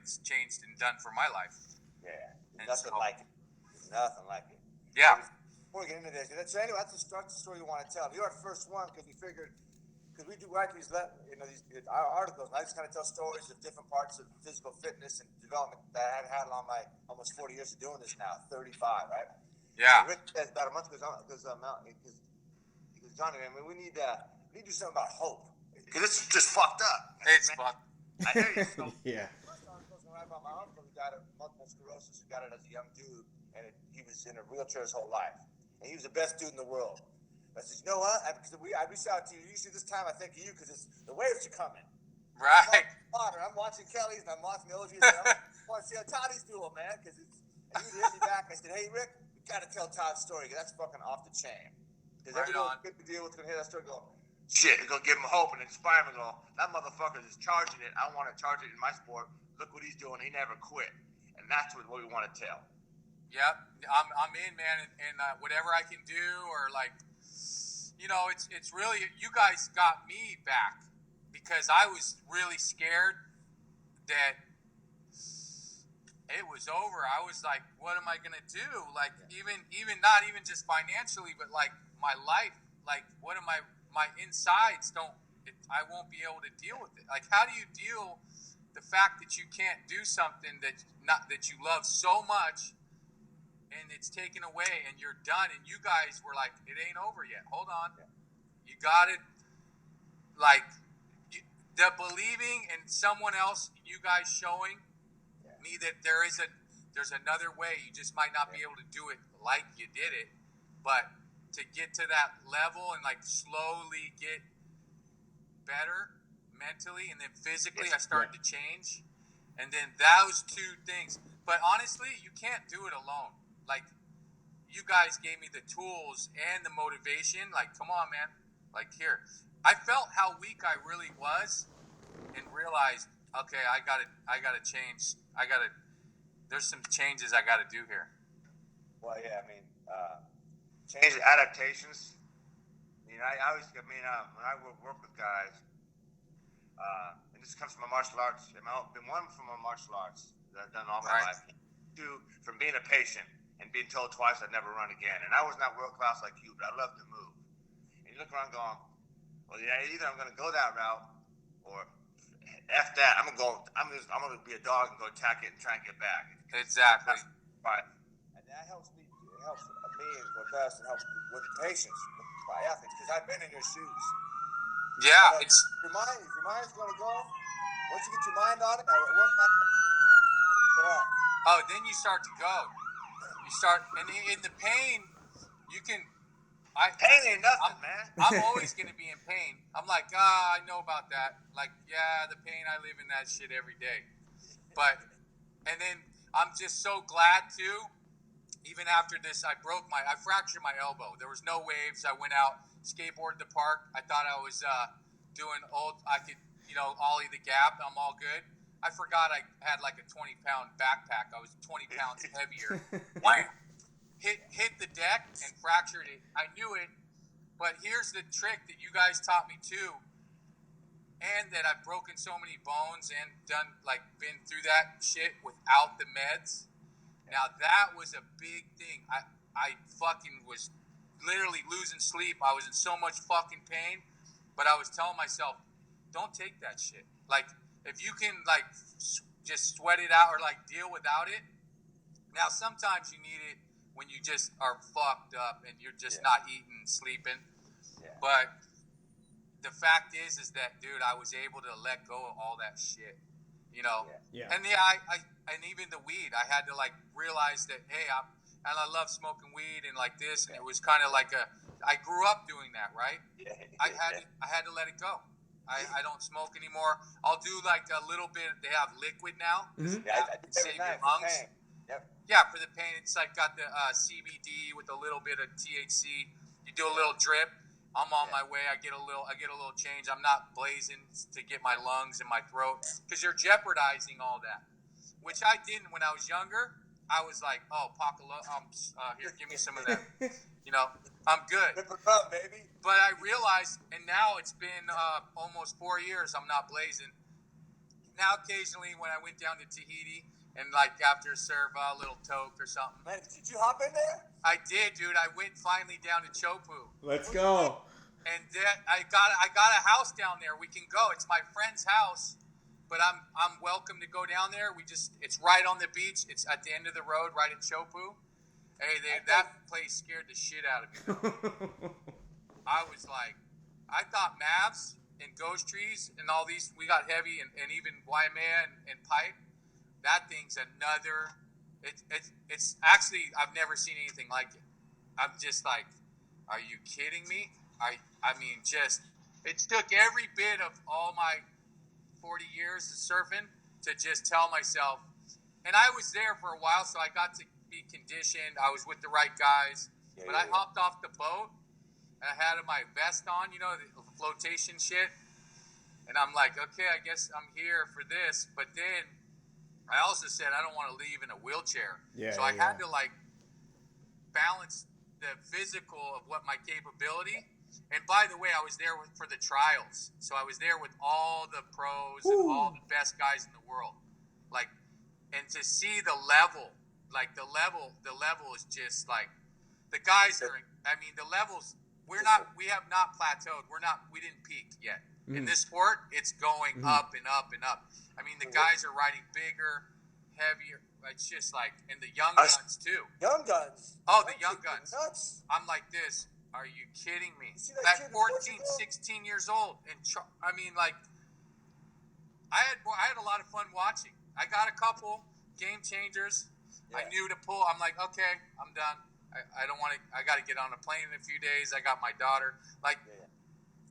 it's changed and done for my life. Yeah, And nothing like it. Nothing like it. Yeah. Before we get into this, so anyway, that's the story you want to tell. You're our first one because we figured, because we do write these, our articles. And I just kind of tell stories of different parts of physical fitness and development that I had along my almost 40 years of doing this now, 35, right? Yeah. And Rick said about a month ago, because Johnny, man, we need to do something about hope because it's just fucked up. It's fucked. I hear you. So, Yeah. First article was write about my uncle who died of multiple sclerosis. Who got it as a young dude, and he was in a wheelchair his whole life, and he was the best dude in the world. I said, you know what? I reached out to you. Usually this time I think of you because the waves are coming. Right. I'm watching Kelly's and I'm watching the OG's. I want to see how Todd's doing, man. And he hit me back. I said, hey, Rick, we got to tell Todd's story because that's fucking off the chain. Because everyone good to deal with going to hear that story go, shit, it's going to give him hope and inspire him and go, that motherfucker is charging it. I want to charge it in my sport. Look what he's doing. He never quit. And that's what we want to tell. Yep. I'm in, man. And whatever I can do or like, you know, it's really, you guys got me back because I was really scared that it was over. I was like, what am I going to do? Like, even not even just financially, but like my life, like what am my insides I won't be able to deal with it. Like, how do you deal the fact that you can't do something that you love so much and it's taken away and you're done, and you guys were like, it ain't over yet. Hold on. Yeah. You got it. Like, the believing in someone else, you guys showing me that there's another way. You just might not be able to do it like you did it, but to get to that level and like slowly get better mentally and then physically, I started to change. And then those two things. But honestly, you can't do it alone. Like, you guys gave me the tools and the motivation. Like, come on, man. Like, here. I felt how weak I really was and realized, okay, I gotta change. There's some changes I gotta do here. Well, yeah, I mean, change adaptations. I mean, when I work with guys, and this comes from my martial arts. I've been one from my martial arts that I've done all my life. Two, from being a patient and being told twice I'd never run again. And I was not world class like you, but I love to move. And you look around going, well, yeah, either I'm going to go that route or F that. I'm going to be a dog and go attack it and try and get back. Exactly. Right. And that helps me. It helps me with best. It helps with patience with my athletes because I've been in your shoes. Yeah, if your mind's going to go, once you get your mind on it, oh, then you start to go. You start, and in the pain, you can. Pain ain't nothing, man. I'm always going to be in pain. I'm like, I know about that. Like, yeah, the pain, I live in that shit every day. But, and then I'm just so glad too. Even after this, I fractured my elbow. There was no waves. I went out, skateboarded the park. I thought I was I could, ollie the gap. I'm all good. I forgot I had like a 20-pound backpack. I was 20 pounds heavier. Wham! Hit the deck and fractured it. I knew it, but here's the trick that you guys taught me too, and that I've broken so many bones and been through that shit without the meds. Now that was a big thing. I fucking was literally losing sleep. I was in so much fucking pain, but I was telling myself, don't take that shit. Like, if you can just sweat it out or deal without it. Now sometimes you need it when you just are fucked up and you're just not eating, sleeping. Yeah. But the fact is that, dude, I was able to let go of all that shit, Yeah. And and even the weed, I had to realize that, hey, I love smoking weed and this, and it was kind of I grew up doing that, right? Yeah. I had to let it go. I don't smoke anymore. I'll do a little bit. They have liquid now. Mm-hmm. Yeah, to save your lungs. Yep. Yeah, for the pain, it's got the CBD with a little bit of THC. You do a little drip. I'm on my way. I get a little change. I'm not blazing to get my lungs and my throat because you're jeopardizing all that, which I didn't when I was younger. I was like, oh, here, give me some of that. I'm good. Up, baby. But I realized, and now it's been almost 4 years. I'm not blazing. now occasionally when I went down to Tahiti and like after surf a little toke or something. Man, did you hop in there? I did, dude. I went finally down to Teahupoʻo. Let's go. And I got a house down there. We can go. It's my friend's house, but I'm welcome to go down there. It's right on the beach. It's at the end of the road, right in Teahupoʻo. Hey, that place scared the shit out of me. I was like, I thought Mavs and Ghost Trees and all these, we got heavy and even Waimea and Pipe. That thing's another. It's actually, I've never seen anything like it. I'm just like, are you kidding me? I mean, just, it took every bit of all my 40 years of surfing to just tell myself, and I was there for a while, so I got to be conditioned. I was with the right guys, but I hopped off the boat, and I had my vest on, you know, the flotation shit, and I'm like, okay, I guess I'm here for this, but then I also said I don't want to leave in a wheelchair, so I had to like balance the physical of what my capability. And by the way, I was there for the trials, so I was there with all the pros and all the best guys in the world, like, and to see the level, like the level is just like, the guys are, I mean, the levels, we have not plateaued. We didn't peak yet. In this sport, it's going up and up and up. I mean, the guys are riding bigger, heavier. It's just like, and the young guns too. Young guns. Oh, the young guns. Nuts. I'm like this. Are you kidding me? That At 14, 16 years old. And I mean, like, I had a lot of fun watching. I got a couple game changers. I knew to pull. I'm like, okay, I'm done. I don't want to. I got to get on a plane in a few days. I got my daughter. Like,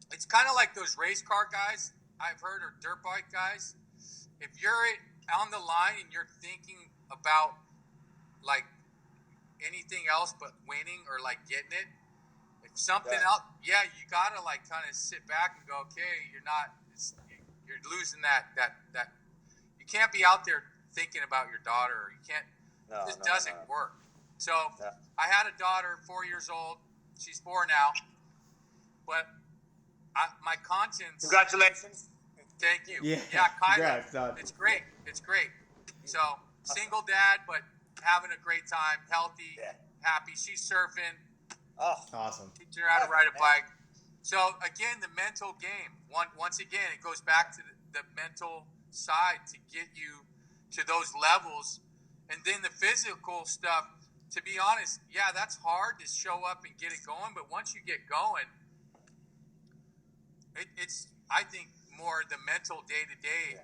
it's kind of like those race car guys I've heard, or dirt bike guys. If you're on the line and you're thinking about like anything else but winning or like getting it, if something else, you gotta like kind of sit back and go, okay, you're losing that. You can't be out there thinking about your daughter. You can't. This doesn't work. So I had a daughter, 4 years old. She's 4 now. But my conscience. Congratulations. Thank you. Yeah, Kyla. congrats, Todd. It's great. So single dad, but having a great time, healthy, happy. She's surfing. Oh, Awesome. Teaching her how to ride a bike. So again, the mental game. Once again, it goes back to the mental side to get you to those levels, and then the physical stuff. To be honest, that's hard to show up and get it going. But once you get going, it's I think more the mental day to day,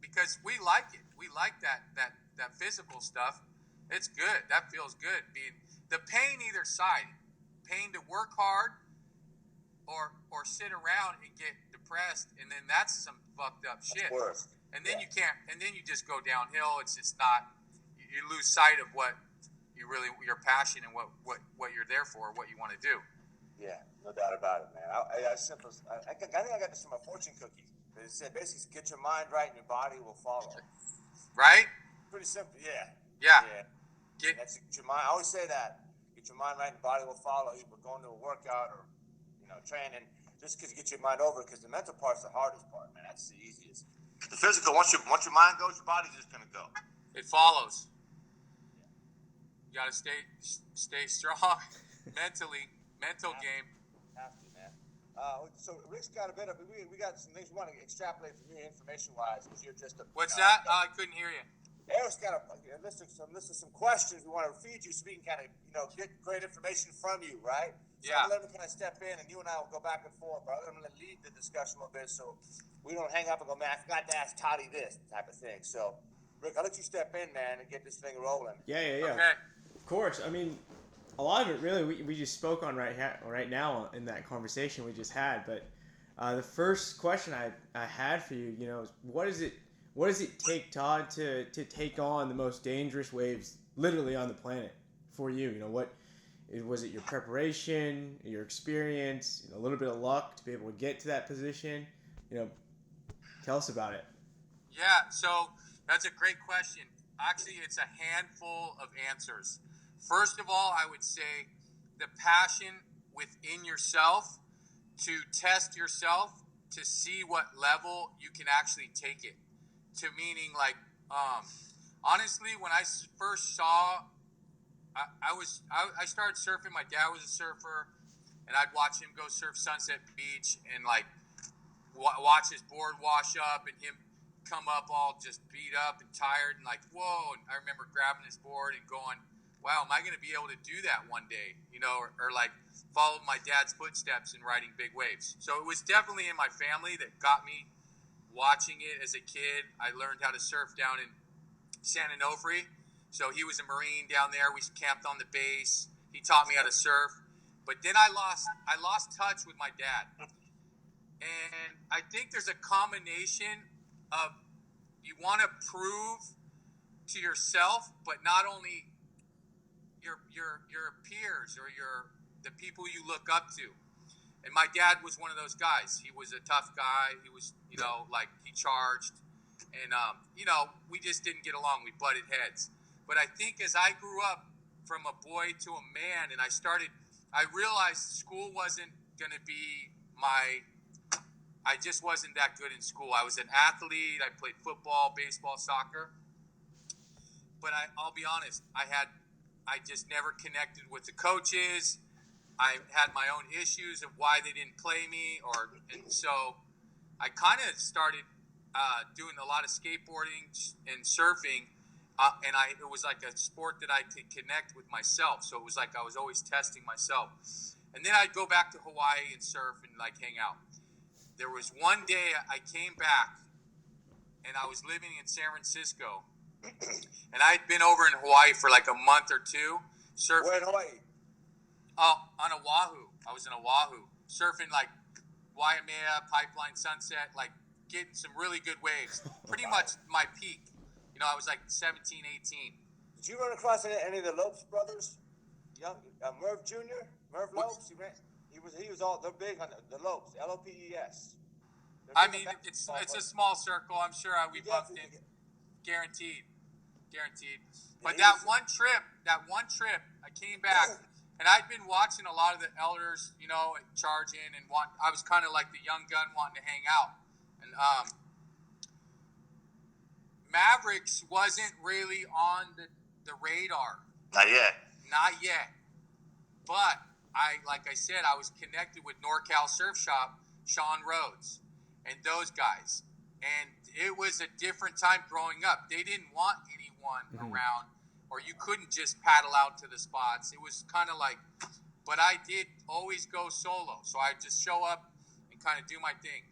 because we like it. We like that physical stuff. It's good. That feels good. Being the pain either side, pain to work hard, or sit around and get depressed, and then that's some fucked up shit. And then you can't. And then you just go downhill. It's just not. You lose sight of what you really, your passion and what you're there for, what you want to do. Yeah, no doubt about it, man. I think I got this from my fortune cookie. It said basically, get your mind right and your body will follow. Right? Pretty simple, yeah. Get your mind. I always say that. Get your mind right and body will follow. You were going to a workout or training, just because you get your mind over it, because the mental part's the hardest part, man. That's the easiest. The physical, once your mind goes, your body's just gonna go. It follows. You gotta stay strong mentally. Mental game. Have to, man. So Rick's got a bit of. We got some things we want to extrapolate from you information-wise, because you're just a. What's that? I couldn't hear you. Eric's got a list of some questions we want to feed you, so we can kind of get great information from you, right? So I'm gonna let him kind of step in, and you and I will go back and forth. But I'm gonna lead the discussion a little bit, so we don't hang up and go, man, I forgot to ask Toddy this type of thing. So, Rick, I'll let you step in, man, and get this thing rolling. Yeah. Okay. Of course. I mean, a lot of it really we just spoke on right now in that conversation we just had. But the first question I had for you, is what does it take, Todd, to take on the most dangerous waves literally on the planet for you? What was it? Your preparation, your experience, a little bit of luck to be able to get to that position? Tell us about it. Yeah, so that's a great question. Actually, it's a handful of answers. First of all, I would say the passion within yourself to test yourself to see what level you can actually take it to, meaning like, honestly, when I first saw, I started surfing. My dad was a surfer, and I'd watch him go surf Sunset Beach and like watch his board wash up and him come up all just beat up and tired and like, whoa. And I remember grabbing his board and going, wow, am I going to be able to do that one day? You know, or like follow my dad's footsteps in riding big waves. So it was definitely in my family that got me watching it as a kid. I learned how to surf down in San Onofre. So he was a Marine down there. We camped on the base. He taught me how to surf. But then I lost touch with my dad. And I think there's a combination of you want to prove to yourself, but not only your peers or the people you look up to. And my dad was one of those guys. He was a tough guy. He was, you know, like he charged. And, you know, we just didn't get along. We butted heads. But I think as I grew up from a boy to a man and I realized school wasn't going to be I just wasn't that good in school. I was an athlete. I played football, baseball, soccer. But I'll be honest, I just never connected with the coaches. I had my own issues of why they didn't play me, and so I kind of started doing a lot of skateboarding and surfing, and it was like a sport that I could connect with myself. So it was like I was always testing myself. And then I'd go back to Hawaii and surf and like hang out. There was one day I came back, and I was living in San Francisco, and I'd been over in Hawaii for like a month or two surfing. Where in Hawaii? On Oahu. I was in Oahu surfing like Waimea, Pipeline, Sunset, like getting some really good waves. Pretty much my peak. You know, I was like 17, 18. Did you run across any of the Lopes brothers? Young Merv Jr., Merv Lopes. He was all, they're big on the Lopes, Lopes. I mean, it's a small circle. I'm sure we bumped in. Guaranteed. But that one trip, I came back, and I'd been watching a lot of the elders, you know, charging, and I was kind of like the young gun wanting to hang out. And Mavericks wasn't really on the radar. Not yet. But like I said, I was connected with NorCal Surf Shop, Sean Rhodes, and those guys. And it was a different time growing up. They didn't want anyone around, or you couldn't just paddle out to the spots. It was kind of like, but I did always go solo. So I'd just show up and kind of do my thing.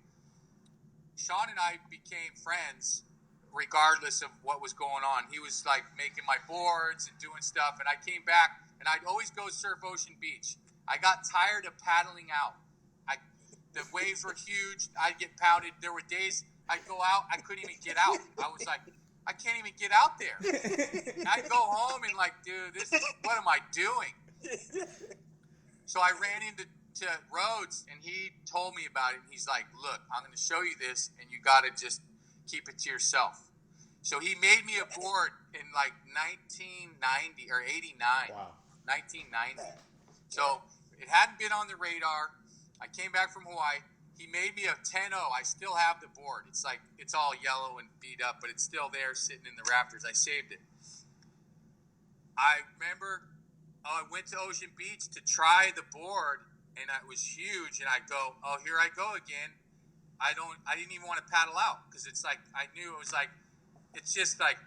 Sean and I became friends regardless of what was going on. He was like making my boards and doing stuff. And I came back, and I'd always go surf Ocean Beach. I got tired of paddling out. The waves were huge. I'd get pounded. There were days I'd go out, I couldn't even get out. I was like, I can't even get out there. I'd go home and like, dude, what am I doing? So I ran into Rhodes, and he told me about it. And he's like, look, I'm going to show you this, and you got to just keep it to yourself. So he made me a board in like 1990 or 89. Wow. 1990. So it hadn't been on the radar. I came back from Hawaii. He made me a 10-0. I still have the board. It's like, it's all yellow and beat up, but it's still there sitting in the rafters. I saved it. I remember I went to Ocean Beach to try the board, and it was huge. And I go, oh, here I go again. I didn't even want to paddle out, because it's like, I knew it was like, it's just like,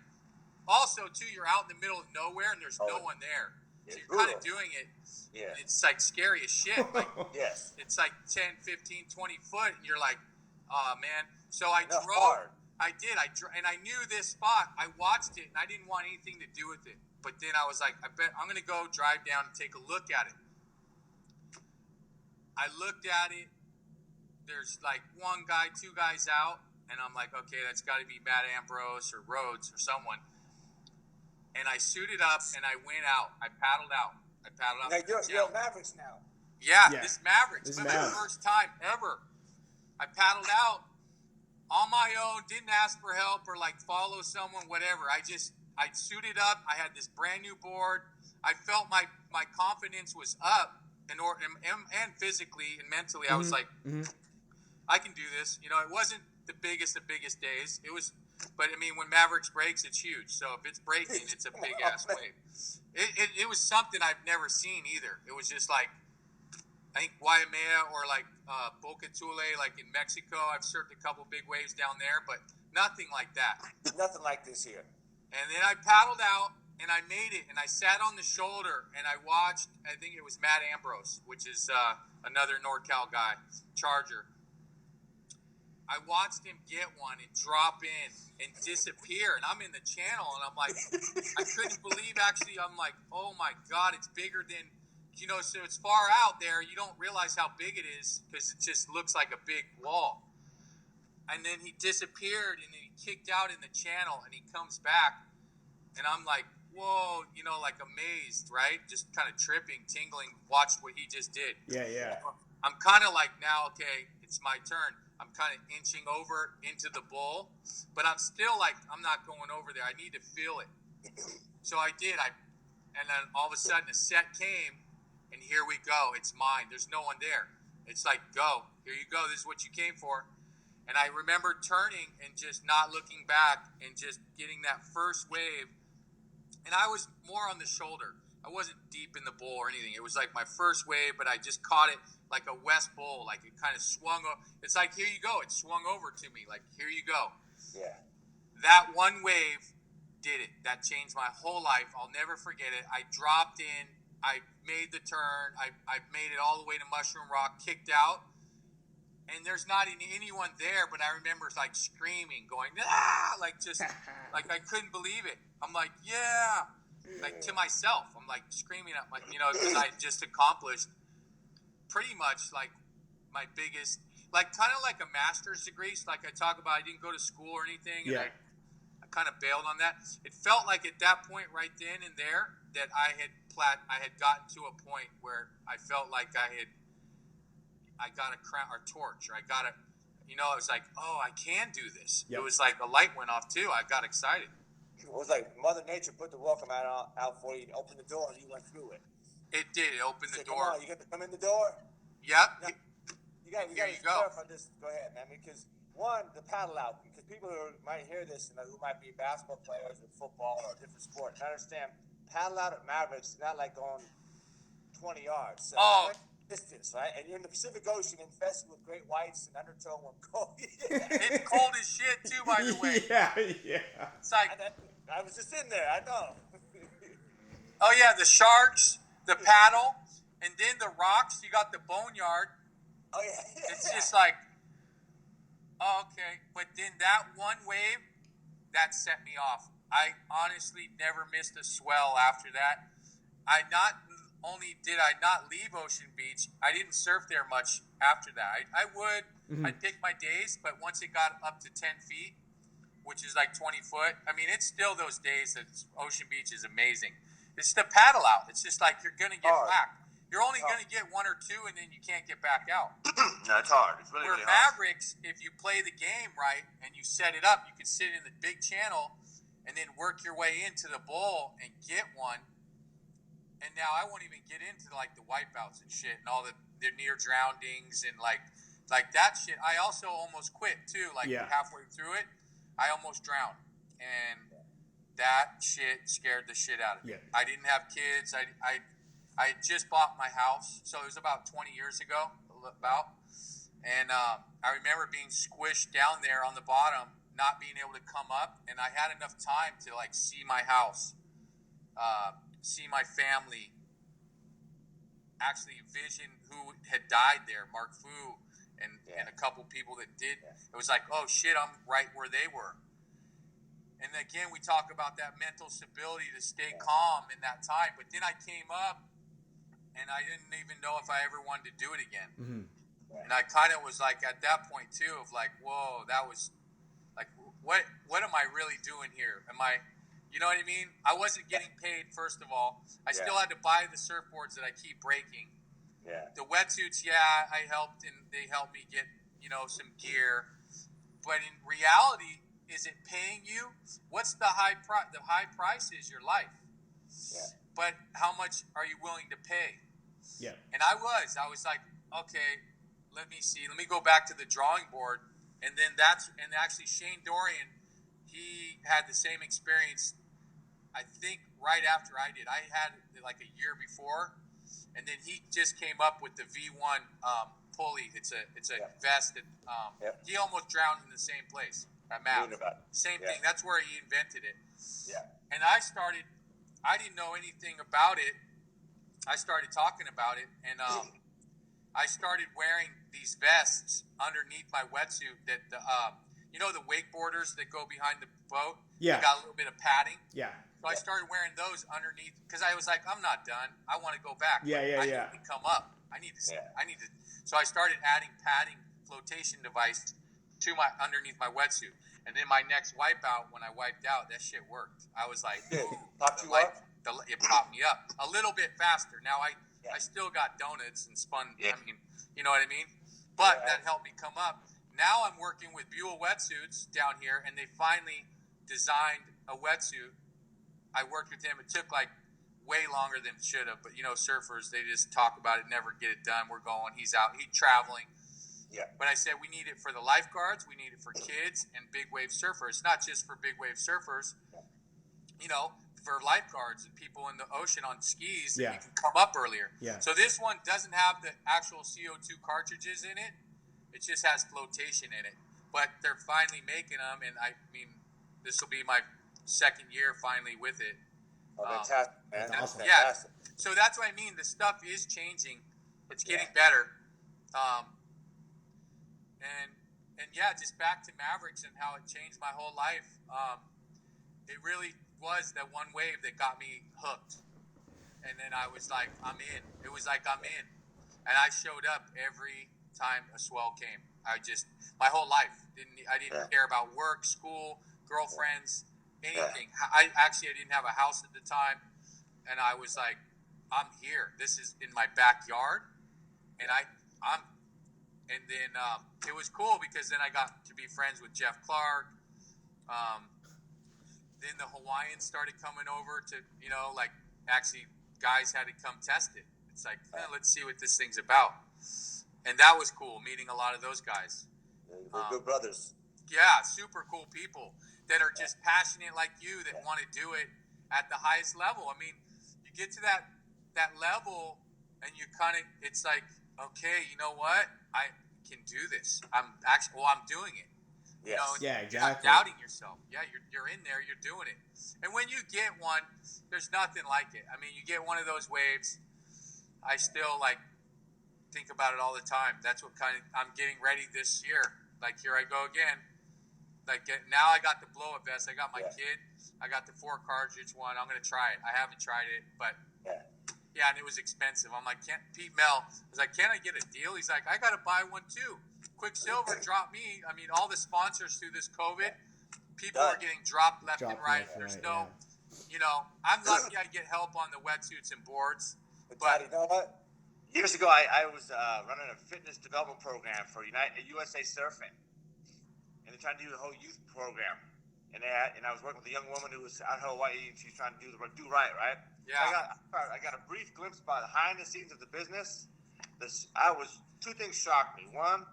also too, you're out in the middle of nowhere and there's no one there. So you're kind of doing it. Yeah. It's like scary as shit. Like, yes. It's like 10, 15, 20 foot, and you're like, oh man. So I drove. Hard. I did. And I knew this spot. I watched it, and I didn't want anything to do with it. But then I was like, I bet I'm going to go drive down and take a look at it. I looked at it. There's like one guy, two guys out, and I'm like, okay, that's got to be Matt Ambrose or Rhodes or someone. And I suited up, and I went out. I paddled out. Now you're Mavericks now. Yeah, this Mavericks. This was the first time ever. I paddled out on my own, didn't ask for help or like follow someone, whatever. I suited up. I had this brand new board. I felt my confidence was up, and physically and mentally. I was like, I can do this. You know, it wasn't the biggest of biggest days. It was, but I mean, when Mavericks breaks, it's huge. So if it's breaking, it's a big ass wave. It was something I've never seen either. It was just like, I think Waimea or like Boca Tule, like in Mexico. I've surfed a couple big waves down there, but nothing like that. Nothing like this here. And then I paddled out and I made it, and I sat on the shoulder and I watched, I think it was Matt Ambrose, which is another NorCal guy, Charger. I watched him get one and drop in and disappear, and I'm in the channel, and I'm like, I couldn't believe, actually, I'm like, oh my God, it's bigger than, you know, so it's far out there, you don't realize how big it is because it just looks like a big wall. And then he disappeared, and then he kicked out in the channel, and he comes back, and I'm like, whoa, you know, like amazed, right? Just kind of tripping, tingling, watched what he just did. Yeah. I'm kind of like, now, okay, it's my turn. I'm kind of inching over into the bowl, but I'm still like, I'm not going over there. I need to feel it. So I did. And then all of a sudden a set came, and here we go. It's mine. There's no one there. It's like, go. Here you go. This is what you came for. And I remember turning and just not looking back and just getting that first wave. And I was more on the shoulder. I wasn't deep in the bowl or anything. It was like my first wave, but I just caught it like a West bowl. Like it kind of swung. It's like, here you go. It swung over to me. Like, here you go. Yeah. That one wave did it. That changed my whole life. I'll never forget it. I dropped in. I made the turn. I made it all the way to Mushroom Rock, kicked out. And there's not anyone there, but I remember like screaming, going, ah, like just, like I couldn't believe it. I'm like, yeah. Like to myself, I'm like screaming at my, you know, because I just accomplished pretty much like my biggest, like kind of like a master's degree. So like I talk about, I didn't go to school or anything, and I kind of bailed on that. It felt like at that point right then and there that I had gotten to a point where I felt like I got a crown or torch, or I got a, you know, I was like, oh, I can do this. It was like a light went off too. I got excited. It was like Mother Nature put the welcome out for you, and opened the door, and you went through it. It did. It opened the Come door. on, you got to come in the door. Yep. Now, you got to clarify this. Go ahead, man. Because one, the paddle out. Because people who might hear this, and who might be basketball players or football or different sport, and understand paddle out at Mavericks is not like going 20 yards. So distance, right? And you're in the Pacific Ocean, infested with great whites and undertow and cold. It's cold as shit too, by the way. Yeah. It's like, I was just in there. I know. oh yeah, the sharks, the paddle, and then the rocks. You got the boneyard. Oh yeah. It's just like, oh, okay. But then that one wave, that set me off. I honestly never missed a swell after that. Not only did I not leave Ocean Beach, I didn't surf there much after that. I would. I'd pick my days, but once it got up to 10 feet, which is like 20 foot, I mean, it's still those days that Ocean Beach is amazing. It's the paddle out. It's just like you're going to get whacked. You're only going to get one or two, and then you can't get back out. No, it's hard. It's really, really hard. Mavericks, if you play the game right and you set it up, you can sit in the big channel and then work your way into the bowl and get one. And now I won't even get into like the wipeouts and shit and all the near drownings and like that shit. I also almost quit too. Like halfway through it, I almost drowned, and that shit scared the shit out of me. I didn't have kids. I had just bought my house, so it was about 20 years ago, and I remember being squished down there on the bottom, not being able to come up, and I had enough time to like see my house, see my family, actually envision who had died there, Mark Fu, and a couple people that did. It was like, oh shit, I'm right where they were. And again, we talk about that mental stability to stay calm in that time. But then I came up, and I didn't even know if I ever wanted to do it again. And I kind of was like, at that point too, of like, whoa, that was like, what am I really doing here? Am I, you know what I mean? I wasn't getting paid, first of all. I still had to buy the surfboards that I keep breaking. The wetsuits, I helped, and they helped me get, you know, some gear. But in reality, is it paying you? What's the high price? The high price is your life. But how much are you willing to pay? And I was like, okay, let me see. Let me go back to the drawing board, and then actually Shane Dorian, he had the same experience. I think right after I did. I had it like a year before, and then he just came up with the V1 pulley. It's a vest that he almost drowned in the same place at Mav. Same thing. That's where he invented it. Yeah. And I didn't know anything about it. I started talking about it, and I started wearing these vests underneath my wetsuit that the wakeboarders that go behind the boat. Yeah. They got a little bit of padding. Yeah. So I started wearing those underneath because I was like, I'm not done. I want to go back. Yeah. I need to come up. I need to. So I started adding padding flotation device to my underneath my wetsuit. And then my next wipeout, when I wiped out, that shit worked. I was like, ooh, Popped you up? It popped me up a little bit faster. Now I still got donuts and spun. Yeah. I mean, you know what I mean? But that helped me come up. Now I'm working with Buell Wetsuits down here, and they finally designed a wetsuit. I worked with him. It took like way longer than it should have. But, surfers, they just talk about it, never get it done. We're going. He's out. He's traveling. Yeah. But I said we need it for the lifeguards. We need it for kids and big wave surfers. Not just for big wave surfers, for lifeguards and people in the ocean on skis that you can come up earlier. Yeah. So this one doesn't have the actual CO2 cartridges in it. It just has flotation in it. But they're finally making them, and I mean, this will be my second year finally with it. Oh, fantastic, man. That's awesome. Yeah. So that's what I mean. The stuff is changing. It's getting better. And just back to Mavericks and how it changed my whole life. It really was that one wave that got me hooked. And then I was like, I'm in. It was like I'm in. And I showed up every time a swell came. My whole life, I didn't care about work, school, girlfriends, anything. I didn't have a house at the time. And I was like, I'm here. This is in my backyard. And then it was cool because then I got to be friends with Jeff Clark. Then the Hawaiians started coming over to, actually guys had to come test it. It's like, let's see what this thing's about. And that was cool, meeting a lot of those guys. They're good brothers. Yeah, super cool people that are just passionate like you that want to do it at the highest level. I mean, you get to that level and you it's like, okay, you know what? I can do this. I'm doing it. Yes. You're exactly. not doubting yourself. Yeah, you're in there. You're doing it. And when you get one, there's nothing like it. I mean, you get one of those waves. I still think about it all the time. That's what I'm getting ready this year. Like, here I go again. Now I got the blow-up vest. I got my kid. I got the 4 cartridge one. I'm gonna try it. I haven't tried it, but and it was expensive. I'm like, Pete Mel was like, can I get a deal? He's like, I gotta buy one too. Quicksilver dropped me. I mean, all the sponsors through this COVID, people are getting dropped left and right. There's no, I'm lucky I get help on the wetsuits and boards. But you know what? Years ago, I was running a fitness development program for USA Surfing, and they're trying to do the whole youth program. And I was working with a young woman who was out in Hawaii, and she's trying to do right, right? Yeah. I got a brief glimpse behind the scenes of the business. Two things shocked me. One,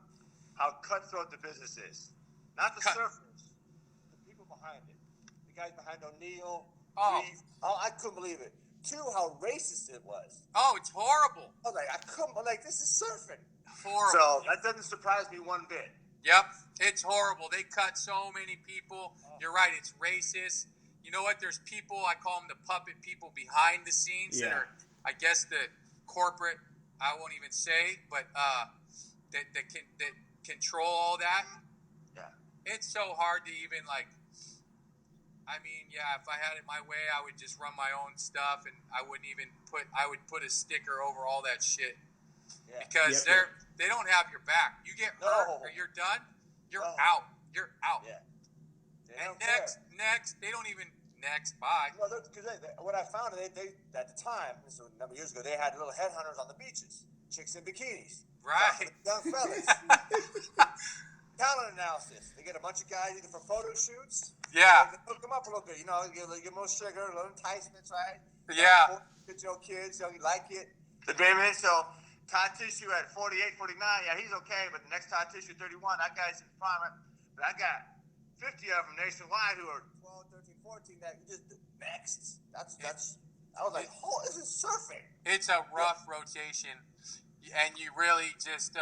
how cutthroat the business is. Not the surfers, the people behind it. The guys behind O'Neill. Reef. I couldn't believe it. Two, how racist it was. Oh, it's horrible. I was like, this is surfing. Horrible. So that doesn't surprise me one bit. Yep, it's horrible. They cut so many people. You're right, it's racist. You know what? There's people, I call them the puppet people behind the scenes that are, I guess, the corporate, I won't even say, but that control all that. Yeah. It's so hard to even if I had it my way, I would just run my own stuff and I would put a sticker over all that shit. Yeah. Because they don't have your back. You get hurt or you're done, you're out. You're out. Yeah. And next, they don't even bye. No, because what I found, they at the time, this was a number of years ago, they had little headhunters on the beaches, chicks in bikinis, right? Young fellas. Talent analysis. They get a bunch of guys either for photo shoots. Yeah. They hook them up a little bit. Get more sugar, a little enticements, right? Yeah. Get your kids, you like it. The dream is so Todd Tissue at 48, 49, yeah, he's okay, but the next Todd Tissue 31, that guy's in prime. But I got 50 of them nationwide who are 12, 13, 14 that just next. I was like, oh, this is surfing. It's a rough rotation, and you really just,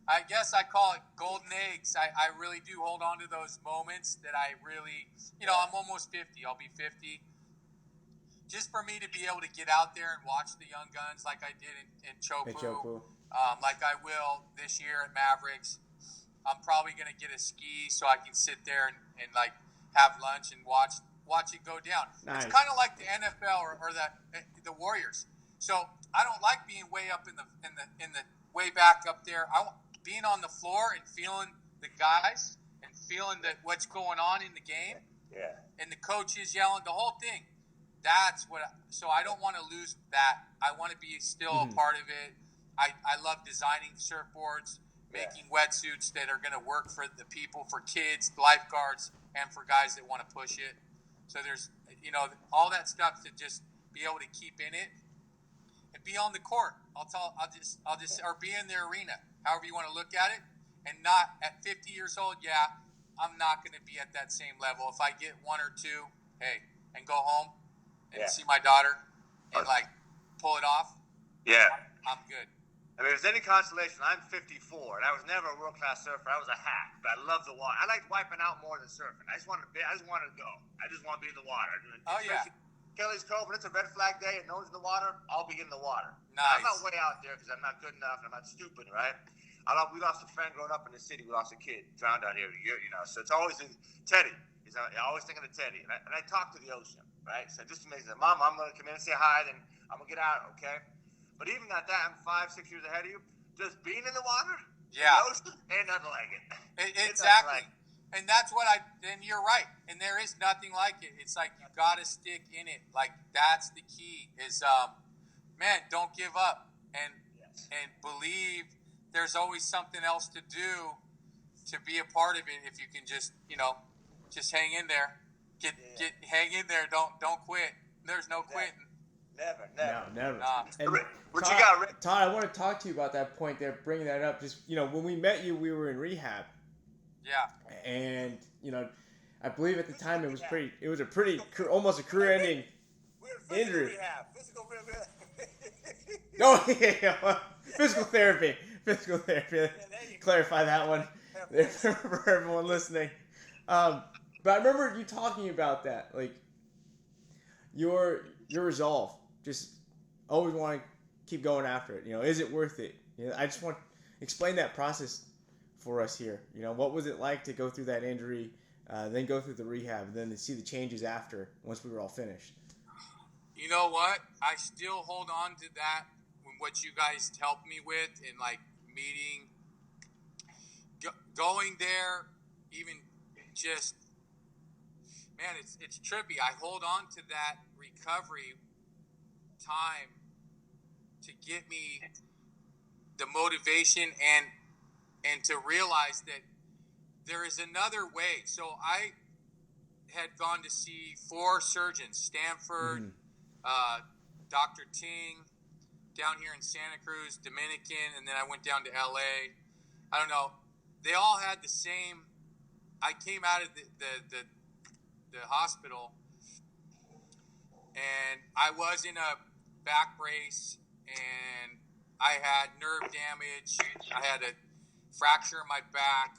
I guess I call it golden eggs. I really do hold on to those moments that I really, I'm almost 50. I'll be 50. Just for me to be able to get out there and watch the young guns like I did in Teahupoʻo, like I will this year at Mavericks. I'm probably going to get a ski so I can sit there and like have lunch and watch it go down. Nice. It's kind of like the NFL or the Warriors. So I don't like being way up in the way back up there. Being on the floor and feeling the guys and feeling what's going on in the game. Yeah. And the coaches yelling, the whole thing. So I don't want to lose that. I want to be still a part of it. I love designing surfboards, making wetsuits that are going to work for the people, for kids, lifeguards, and for guys that want to push it. So there's, all that stuff to just be able to keep in it and be on the court. I'll just, or be in the arena, however you want to look at it, and not at 50 years old. Yeah, I'm not going to be at that same level. If I get one or two, and go home and see my daughter and like pull it off. Yeah. I'm good. I mean, if there's any consolation, I'm 54, and I was never a world-class surfer. I was a hack, but I love the water. I like wiping out more than surfing. I just want to go. I just want to be in the water. Oh, yeah. Kelly's Cove, when it's a red flag day and no one's in the water, I'll be in the water. Nice. Now, I'm not way out there because I'm not good enough and I'm not stupid, right? We lost a friend growing up in the city. We lost a kid, drowned out here, So it's always Teddy. I always think of the Teddy. And I talk to the ocean, right? So just amazing. Mom, I'm going to come in and say hi, then I'm going to get out, okay? But even at that, I'm 5, 6 years ahead of you. Just being in the water, in the ocean, ain't nothing like it. Exactly. And that's what and you're right. And there is nothing like it. It's like you got to stick in it. Like that's the key is, man, don't give up and believe there's always something else to do to be a part of it. If you can just, just hang in there, hang in there. Don't quit. There's no quitting. Never. No, never. And What Todd, you got, Rick? Todd, I want to talk to you about that point there, bringing that up. Just, when we met you, we were in rehab. Yeah. And, I believe at the time it was a pretty, almost a career-ending injury. Rehab. Physical rehab. Oh, yeah. Physical therapy. Clarify that one for everyone listening. But I remember you talking about that, like your resolve, just always want to keep going after it. Is it worth it? I just want to explain that process for us here. What was it like to go through that injury, then go through the rehab, then to see the changes after once we were all finished? You know what? I still hold on to that. What you guys helped me with in like meeting, going there, even just, man, it's trippy. I hold on to that recovery time to get me the motivation and to realize that there is another way. So I had gone to see 4 surgeons, Stanford, Dr. Ting, down here in Santa Cruz, Dominican, and then I went down to LA. I don't know. They all had the same. I came out of the hospital, and I was in a back brace, and I had nerve damage. I had a fracture in my back.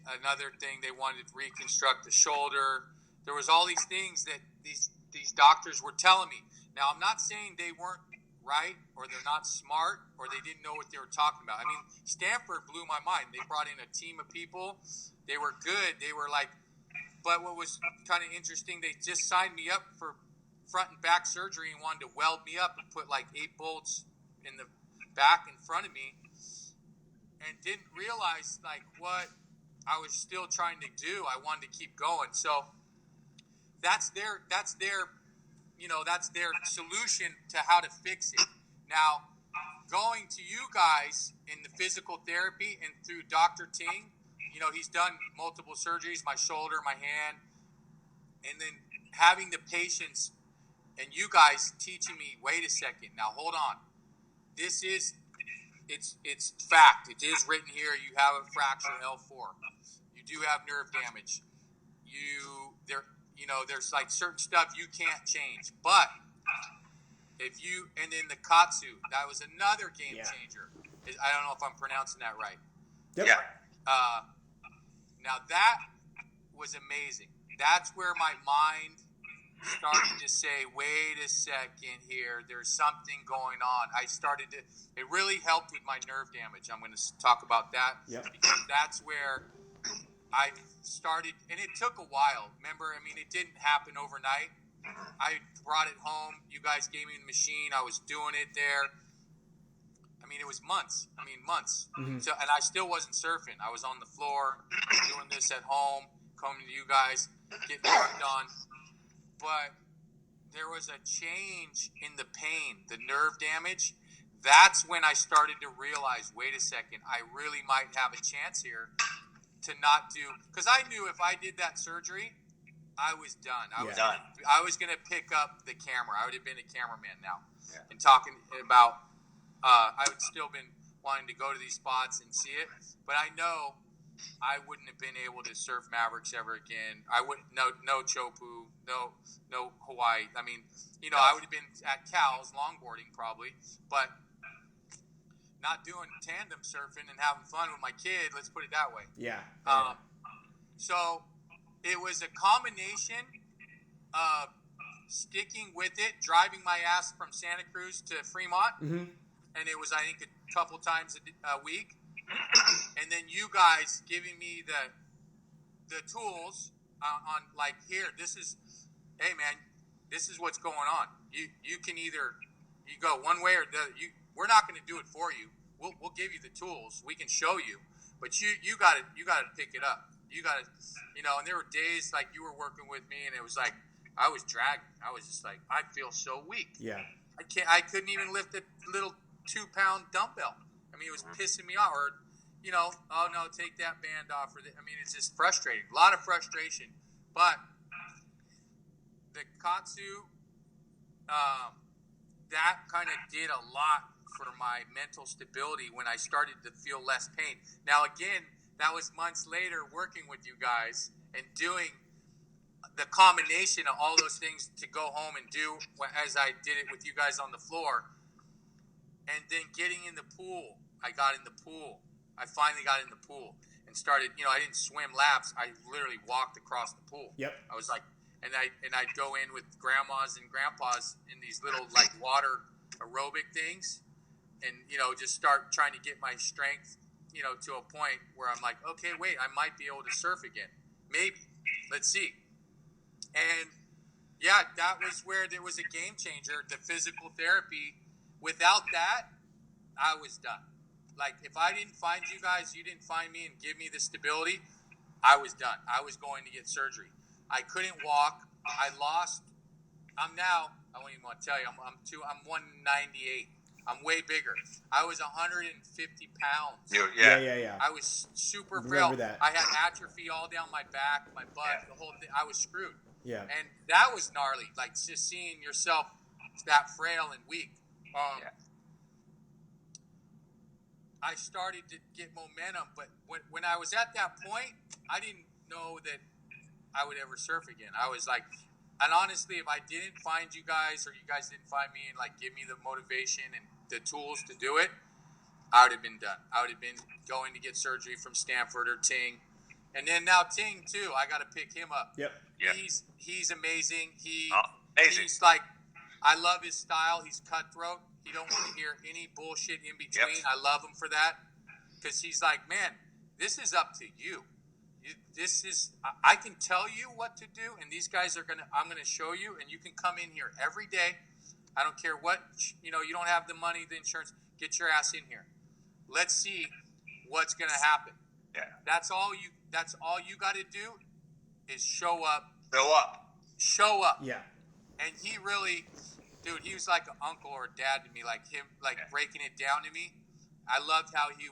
Another thing, they wanted to reconstruct the shoulder. There was all these things that these doctors were telling me. Now, I'm not saying they weren't right or they're not smart or they didn't know what they were talking about. I mean, Stanford blew my mind. They brought in a team of people. They were good. They were like, but what was kind of interesting, they just signed me up for front and back surgery and wanted to weld me up and put like 8 bolts in the back in front of me and didn't realize like what I was still trying to do. I wanted to keep going. So that's their solution to how to fix it. Now, going to you guys in the physical therapy and through Dr. Ting, he's done multiple surgeries, my shoulder, my hand, and then having the patience and you guys teaching me, wait a second, now hold on. this is it's fact. It is written here. You have a fracture L4. You do have nerve damage. There's like certain stuff you can't change. But and then the Katsu, that was another game changer. I don't know if I'm pronouncing that right. Yep. Yeah. Now that was amazing. That's where my mind started to say, wait a second here, there's something going on. It really helped with my nerve damage. I'm going to talk about that. Yep. Because that's where I started, and it took a while. Remember, it didn't happen overnight. I brought it home. You guys gave me the machine. I was doing it there. It was months. Months. Mm-hmm. So, and I still wasn't surfing. I was on the floor doing this at home, coming to you guys, getting worked on. But there was a change in the pain, the nerve damage. That's when I started to realize, wait a second, I really might have a chance here to not do, because I knew if I did that surgery, I was done. I was going to pick up the camera. I would have been a cameraman now. Yeah. And talking about, I would still been wanting to go to these spots and see it. But I know I wouldn't have been able to surf Mavericks ever again. I wouldn't, no Teahupoʻo, no Hawaii. I would have been at Cal's longboarding probably, but not doing tandem surfing and having fun with my kid. Let's put it that way. Yeah. So it was a combination of sticking with it, driving my ass from Santa Cruz to Fremont, and it was, I think, a couple times a week. And then you guys giving me the tools on like, here, hey man, this is what's going on. You can either you go one way or the other. We're not going to do it for you. We'll give you the tools. We can show you, but you got to pick it up. You got to, and there were days like you were working with me, and it was like I was dragging. I was just like, I feel so weak. Yeah. I couldn't even lift a little 2-pound dumbbell. It was pissing me off. Or, oh no, take that band off. It's just frustrating. A lot of frustration. But the Katsu, that kind of did a lot for my mental stability when I started to feel less pain. Now, again, that was months later working with you guys and doing the combination of all those things to go home and do as I did it with you guys on the floor. And then getting in the pool. I got in the pool. I finally got in the pool and started, I didn't swim laps. I literally walked across the pool. Yep. I was like, I'd go in with grandmas and grandpas in these little like water aerobic things and, just start trying to get my strength, to a point where I'm like, okay, wait, I might be able to surf again. Maybe. Let's see. And yeah, that was where there was a game changer, the physical therapy. Without that, I was done. Like, if I didn't find you guys, you didn't find me and give me the stability, I was done. I was going to get surgery. I couldn't walk. I lost. I don't even want to tell you, I'm 198. I'm way bigger. I was 150 pounds. Yeah. I was super Remember frail. that. I had atrophy all down my back, my butt, the whole thing. I was screwed. Yeah. And that was gnarly, like just seeing yourself that frail and weak. I started to get momentum, but when I was at that point, I didn't know that I would ever surf again. I was like, and honestly, if I didn't find you guys or you guys didn't find me and like give me the motivation and the tools to do it, I would have been done. I would have been going to get surgery from Stanford or Ting. And then now Ting too, I got to pick him up. Yep. He's amazing. Amazing. He's like, I love his style. He's cutthroat. He don't want to hear any bullshit in between. Yep. I love him for that because he's like, man, this is up to you. I can tell you what to do, and these guys I'm gonna show you, and you can come in here every day. I don't care what, you don't have the money, the insurance, get your ass in here. Let's see what's gonna happen. Yeah. That's all you got to do is show up. Show up. Yeah. And he really, dude, he was like an uncle or a dad to me, like him, breaking it down to me. I loved how he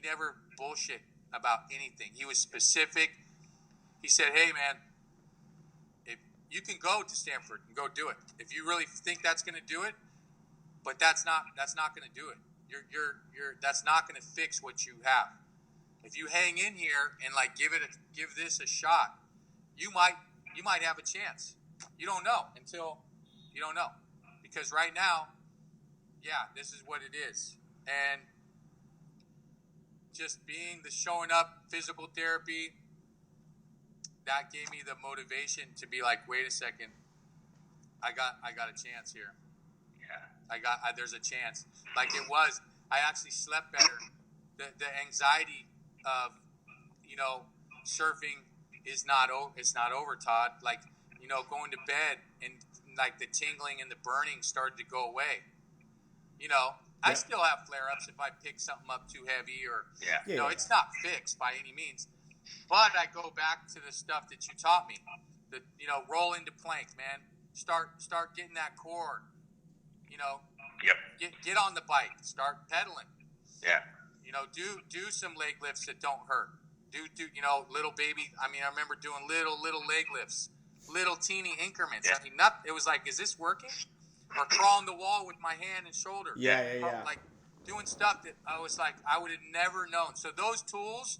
never bullshit about anything. He was specific. He said, hey man, if you can go to Stanford and go do it. If you really think that's going to do it, but that's not going to do it. That's not going to fix what you have. If you hang in here and like give this a shot, you might have a chance. You don't know until you don't know, because right now, yeah, this is what it is. And just showing up, physical therapy, that gave me the motivation to be like, wait a second, I got a chance here. Yeah. There's a chance. Like it was, I actually slept better. The anxiety of, surfing it's not over, Todd. Like, going to bed and like the tingling and the burning started to go away. I still have flare-ups if I pick something up too heavy or, it's not fixed by any means. But I go back to the stuff that you taught me. Roll into plank, man. Start getting that core. Yep. Get on the bike. Start pedaling. Yeah. Do some leg lifts that don't hurt. Do little baby. I mean, I remember doing little leg lifts, little teeny increments. Yeah. I mean, it was like, is this working? Or crawling the wall with my hand and shoulder. Yeah. Like doing stuff that I was like, I would have never known. So those tools,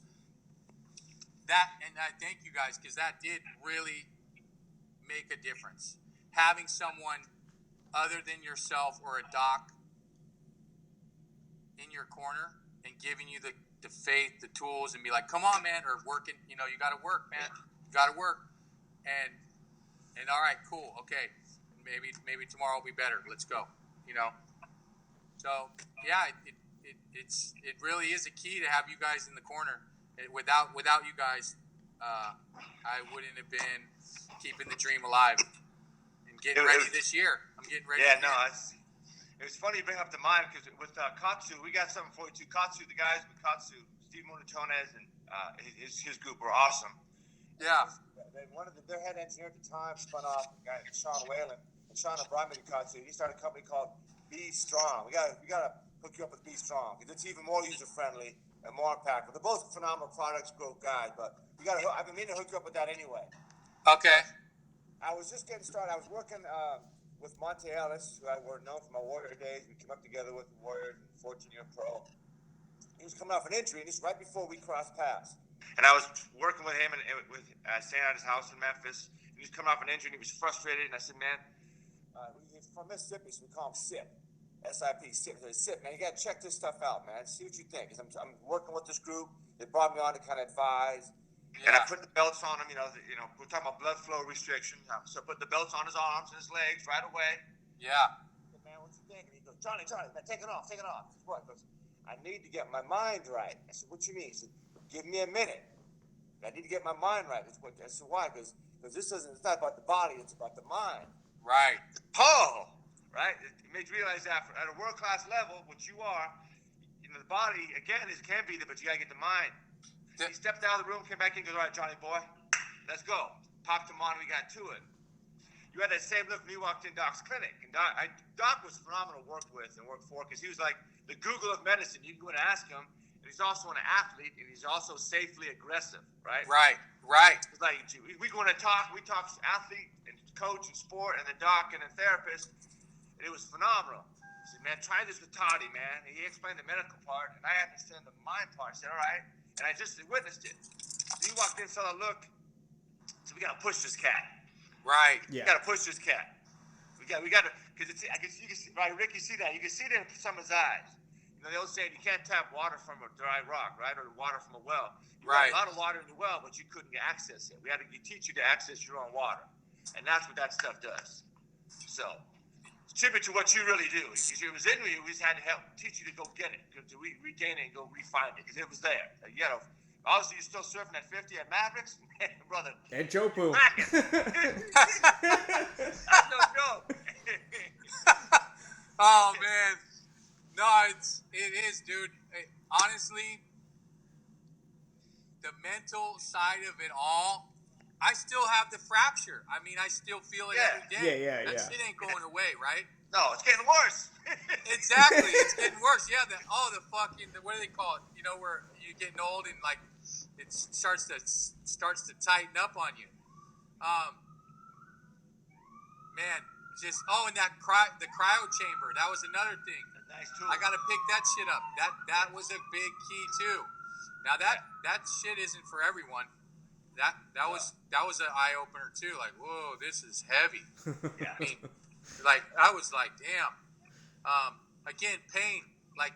and I thank you guys, because that did really make a difference. Having someone other than yourself or a doc in your corner and giving you the faith, the tools, and be like, come on, man, or working, you got to work, man. You got to work. And all right, cool, okay. Maybe tomorrow will be better. Let's go. So yeah, it really is a key to have you guys in the corner. Without you guys, I wouldn't have been keeping the dream alive and getting ready this year. I'm getting ready. Yeah, it was funny you bring up the mind, because with Katsu, we got something for you too. Katsu, the guys with Katsu, Steve Montones and his group were awesome. Yeah. One of their head engineer at the time spun off, a guy named Sean Whalen. And Sean brought me to Katsu. He started a company called Be Strong. We got to hook you up with Be Strong, because it's even more user friendly and more impactful. They're both phenomenal products, great guys, but I've been meaning to hook you up with that anyway. Okay. I was just getting started. I was working with Monte Ellis, who I were known from my Warrior days. We came up together with the Warriors, 14-year pro. He was coming off an injury, and this was right before we crossed paths. And I was working with him and staying at his house in Memphis. He was coming off an injury, and he was frustrated. And I said, man, he's from Mississippi, so we call him SIP. S-I-P, SIP. So SIP, man, you got to check this stuff out, man. See what you think. Because I'm working with this group. They brought me on to kind of advise. Yeah. And I put the belts on him, we're talking about blood flow restriction. So I put the belts on his arms and his legs right away. Yeah. I said, man, what you think? And he goes, Johnny, man, take it off. I said, what? He goes, I need to get my mind right. I said, what you mean? He said, give me a minute. I need to get my mind right. I said, why? Because it's not about the body, it's about the mind. Right. Oh, right? It made you realize that at a world-class level, which you are, the body, again, can be there, but you got to get the mind. He stepped out of the room, came back in, goes, all right, Johnny boy, let's go. Popped him on, we got to it. You had that same look when you walked in Doc's clinic. And Doc was phenomenal to work with and work for, because he was like the Google of medicine. You can go and ask him, and he's also an athlete, and he's also safely aggressive, right? Right. It's like, we go in and we talk athlete and coach and sport, and the doc and the therapist, and it was phenomenal. He said, man, try this with Toddy, man. And he explained the medical part, and I understand the mind part. I said, all right. And I just witnessed it. So he walked in, saw the look. So we got to push this cat. Right. Yeah. We got to push this cat. We got to, because I guess you can see, right, Rick, you see that. You can see it in some of his eyes. The old saying, you can't tap water from a dry rock, right, or water from a well. You right. had a lot of water in the well, but you couldn't access it. We had to teach you to access your own water, and that's what that stuff does. So, it's tribute to what you really do. If it was in you, we just had to help teach you to go get it, to regain it and go refine it, because it was there. Obviously, you're still surfing at 50 at Mavericks, brother. And Teahupoʻo. That's no joke. Oh man. No, it is, dude. Honestly, the mental side of it all, I still have the fracture. I mean, I still feel it every day. Yeah. That shit ain't going away, right? No, it's getting worse. Exactly, it's getting worse. Yeah, what do they call it? Where you're getting old and like it starts to tighten up on you. Man, and the cryo chamber. That was another thing. Nice too. I got to pick that shit up. That was a big key too. Now that shit isn't for everyone. That was an eye opener too. Like, whoa, this is heavy. Yeah. I mean, like I was like, damn. Again, pain. Like,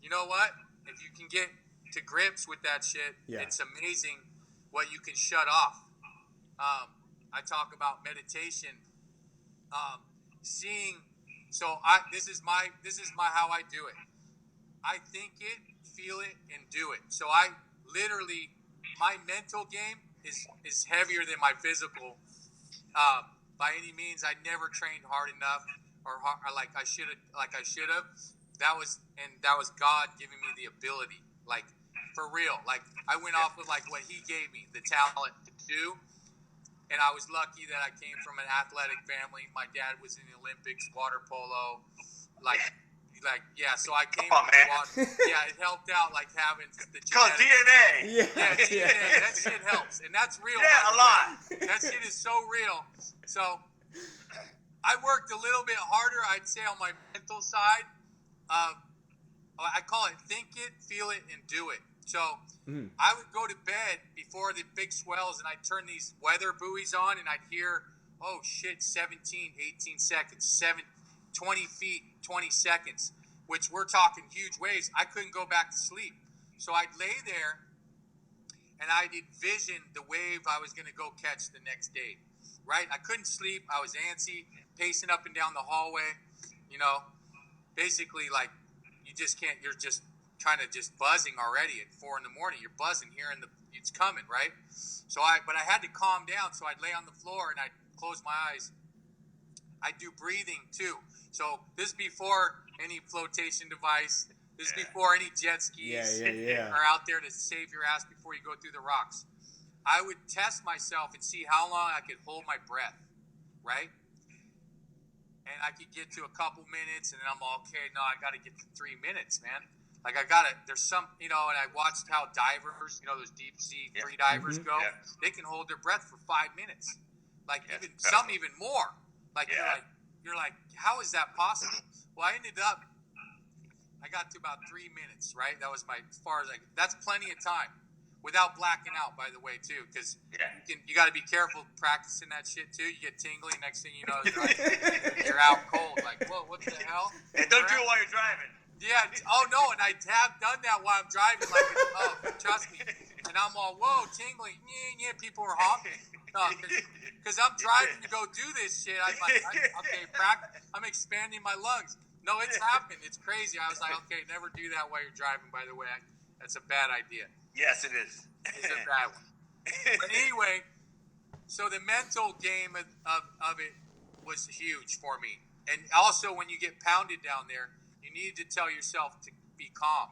you know what? If you can get to grips with that shit, it's amazing what you can shut off. I talk about meditation. Seeing. So this is my how I do it. I think it, feel it, and do it. So I literally, my mental game is heavier than my physical. By any means, I never trained hard enough, or like I should have. That was God giving me the ability, like for real. Like I went off with like what He gave me, the talent to do. And I was lucky that I came from an athletic family. My dad was in the Olympics, water polo, so I came from water. Yeah, it helped out, like having the called DNA. Yeah, DNA. That shit helps, and that's real. Yeah, a lot. That shit is so real. So I worked a little bit harder, I'd say, on my mental side. I call it think it, feel it, and do it. So I would go to bed before the big swells, and I'd turn these weather buoys on, and I'd hear, oh shit, 17, 18 seconds, 20 feet, 20 seconds, which we're talking huge waves. I couldn't go back to sleep. So I'd lay there, and I'd envision the wave I was going to go catch the next day, right? I couldn't sleep. I was antsy, pacing up and down the hallway, basically like you just can't, you're just kind of just buzzing already at 4 a.m. You're buzzing, hearing it's coming, right? But I had to calm down. So I'd lay on the floor and I'd close my eyes. I'd do breathing too. So this is before any flotation device. This is before any jet skis are out there to save your ass before you go through the rocks. I would test myself and see how long I could hold my breath, right? And I could get to a couple minutes, and then I'm all, okay, no, I got to get to 3 minutes, man. Like, there's some, and I watched how divers, those deep sea free divers go. Yeah. They can hold their breath for 5 minutes. Like, some even more. Like, you're like, how is that possible? Well, I got to about 3 minutes, right? That was as far as that's plenty of time. Without blacking out, by the way, too, because you got to be careful practicing that shit, too. You get tingly, next thing you know, you're out cold. Like, whoa, what the hell? And don't do it while you're driving. Yeah. Oh, no, and I have done that while I'm driving. Like, trust me. And I'm all, whoa, tingly. Yeah, people are honking. No, because I'm driving to go do this shit. I'm like, okay, I'm expanding my lungs. No, it's happened. It's crazy. I was like, okay, never do that while you're driving, by the way. That's a bad idea. Yes, it is. It's a bad one. But anyway, so the mental game of it was huge for me. And also, when you get pounded down there, you need to tell yourself to be calm.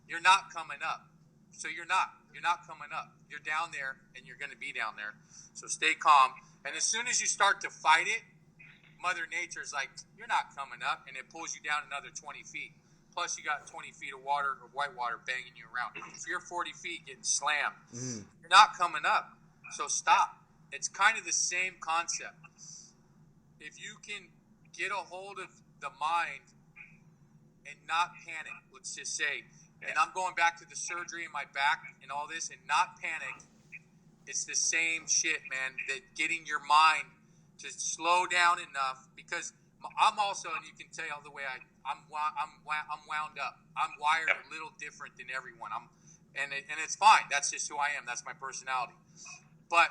You're not coming up. So you're not coming up. You're down there, and you're going to be down there. So stay calm. And as soon as you start to fight it, Mother Nature's like, you're not coming up, and it pulls you down another 20 feet. Plus, you got 20 feet of water or white water banging you around. So you're 40 feet getting slammed. You're not coming up. So stop. It's kind of the same concept. If you can get a hold of the mind and not panic, let's just say, and I'm going back to the surgery in my back and all this, and not panic, it's the same shit, man, that getting your mind to slow down enough, because I'm also, and you can tell the way I'm wound up. I'm wired a little different than everyone. And it's fine. That's just who I am. That's my personality. But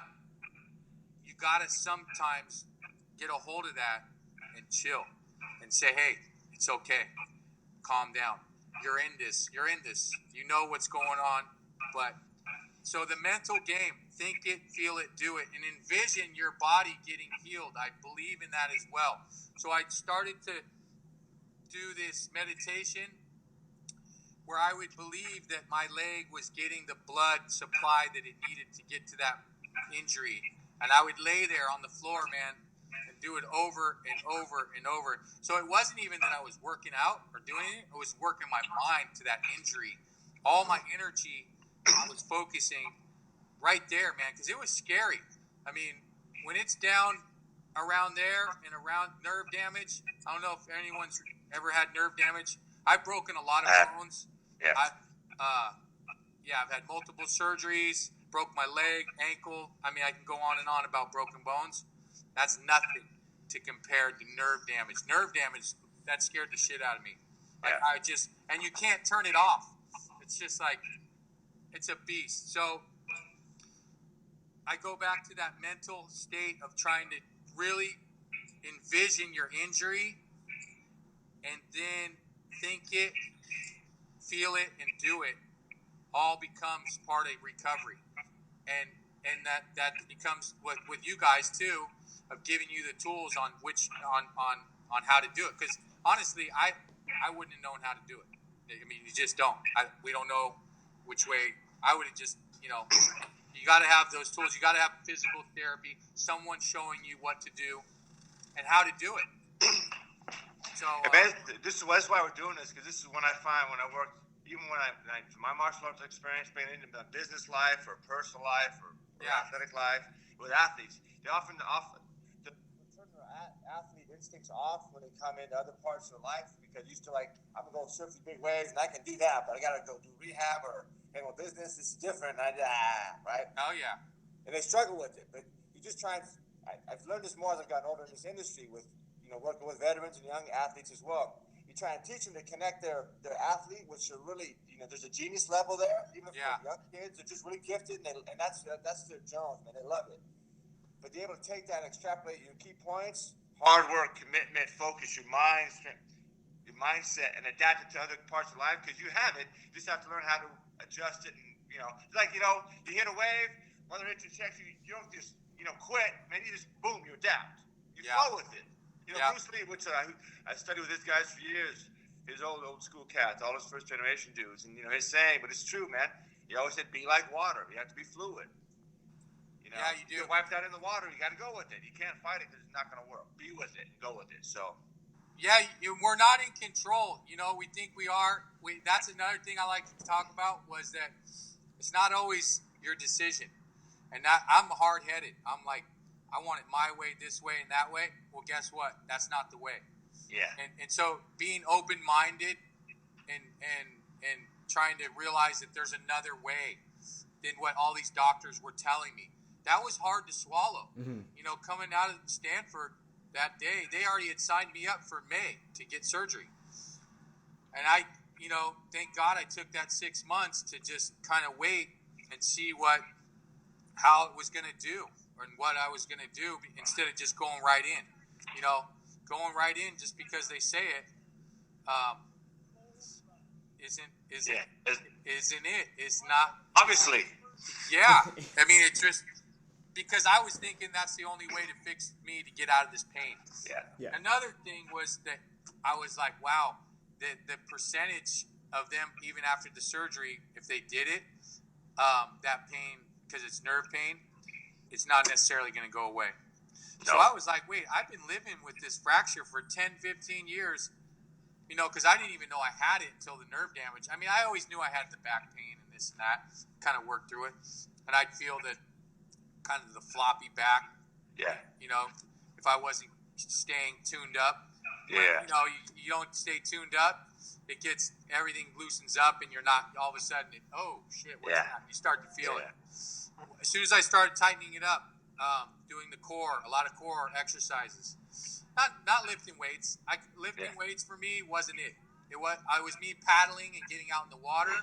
you gotta sometimes get a hold of that and chill and say, hey, it's okay. Calm down. You're in this. You know what's going on. But so the mental game, think it, feel it, do it, and envision your body getting healed. I believe in that as well. So I started to do this meditation where I would believe that my leg was getting the blood supply that it needed to get to that injury. And I would lay there on the floor, man, and do it over and over and over. So it wasn't even that I was working out or doing it. I was working my mind to that injury. All my energy, I was focusing right there, man, because it was scary. I mean, when it's down around there and around nerve damage. I don't know if anyone's ever had nerve damage. I've broken a lot of bones. Yeah. I've had multiple surgeries, broke my leg, ankle. I mean, I can go on and on about broken bones. That's nothing to compare to nerve damage. Nerve damage, that scared the shit out of me. Like, and you can't turn it off. It's just like, it's a beast. So I go back to that mental state of trying to really envision your injury and then think it, feel it, and do it. All becomes part of recovery. And that becomes with you guys too, of giving you the tools on on how to do it. Because honestly, I wouldn't have known how to do it. I mean, you just don't. We don't know which way. I would have just, you got to have those tools. You got to have physical therapy, someone showing you what to do and how to do it. So that's why we're doing this, because this is when I find when I work, even when my martial arts experience, being in the business life or personal life or athletic life with athletes, they often turn their athlete instincts off when they come into other parts of their life, because used to I'm gonna go surf these big waves and I can do that, but I gotta go do rehab or handle business. This is different. Right? Oh yeah. And they struggle with it, but you just try and. I've learned this more as I've gotten older in this industry with working with veterans and young athletes as well. You try and teach them to connect their athlete, which are really, there's a genius level there, even for young kids. They're just really gifted, and that's their Jones, man. They love it. But be able to take that and extrapolate your key points, hard work, commitment, focus, your mindset, and adapt it to other parts of life, because you have it. You just have to learn how to adjust it. And, it's like, you hit a wave, Mother Nature checks you. You don't just, quit, man. You just, boom, you adapt. You flow with it. Bruce Lee, which I studied with these guys for years, his old school cats, all his first generation dudes, and his saying, but it's true, man. He always said, "Be like water. You have to be fluid." Yeah, you do. Get wiped out in the water. You got to go with it. You can't fight it because it's not going to work. Be with it. Go with it. So. Yeah, we're not in control. We think we are. That's another thing I like to talk about, was that it's not always your decision, and I'm hard-headed. I'm like, I want it my way, this way, and that way. Well, guess what? That's not the way. Yeah. And so being open-minded and trying to realize that there's another way than what all these doctors were telling me, that was hard to swallow. Mm-hmm. Coming out of Stanford that day, they already had signed me up for May to get surgery. And I, thank God I took that 6 months to just kind of wait and see how it was going to do. And what I was going to do, instead of just going right in. Going right in just because they say it isn't it? It's not. Obviously. Yeah. I mean, it's just because I was thinking that's the only way to fix me to get out of this pain. Yeah. Another thing was that I was like, wow, the percentage of them, even after the surgery, if they did it, that pain, because it's nerve pain, it's not necessarily going to go away. No. So I was like, wait, I've been living with this fracture for 10, 15 years, because I didn't even know I had it until the nerve damage. I mean, I always knew I had the back pain and this and that, kind of worked through it. And I'd feel that kind of the floppy back. Yeah. If I wasn't staying tuned up. Yeah. When, you don't stay tuned up, everything loosens up and you're not, all of a sudden, oh, shit, what's that? You start to feel it. As soon as I started tightening it up, doing a lot of core exercises, not lifting weights. Lifting weights for me wasn't it. It was me paddling and getting out in the water.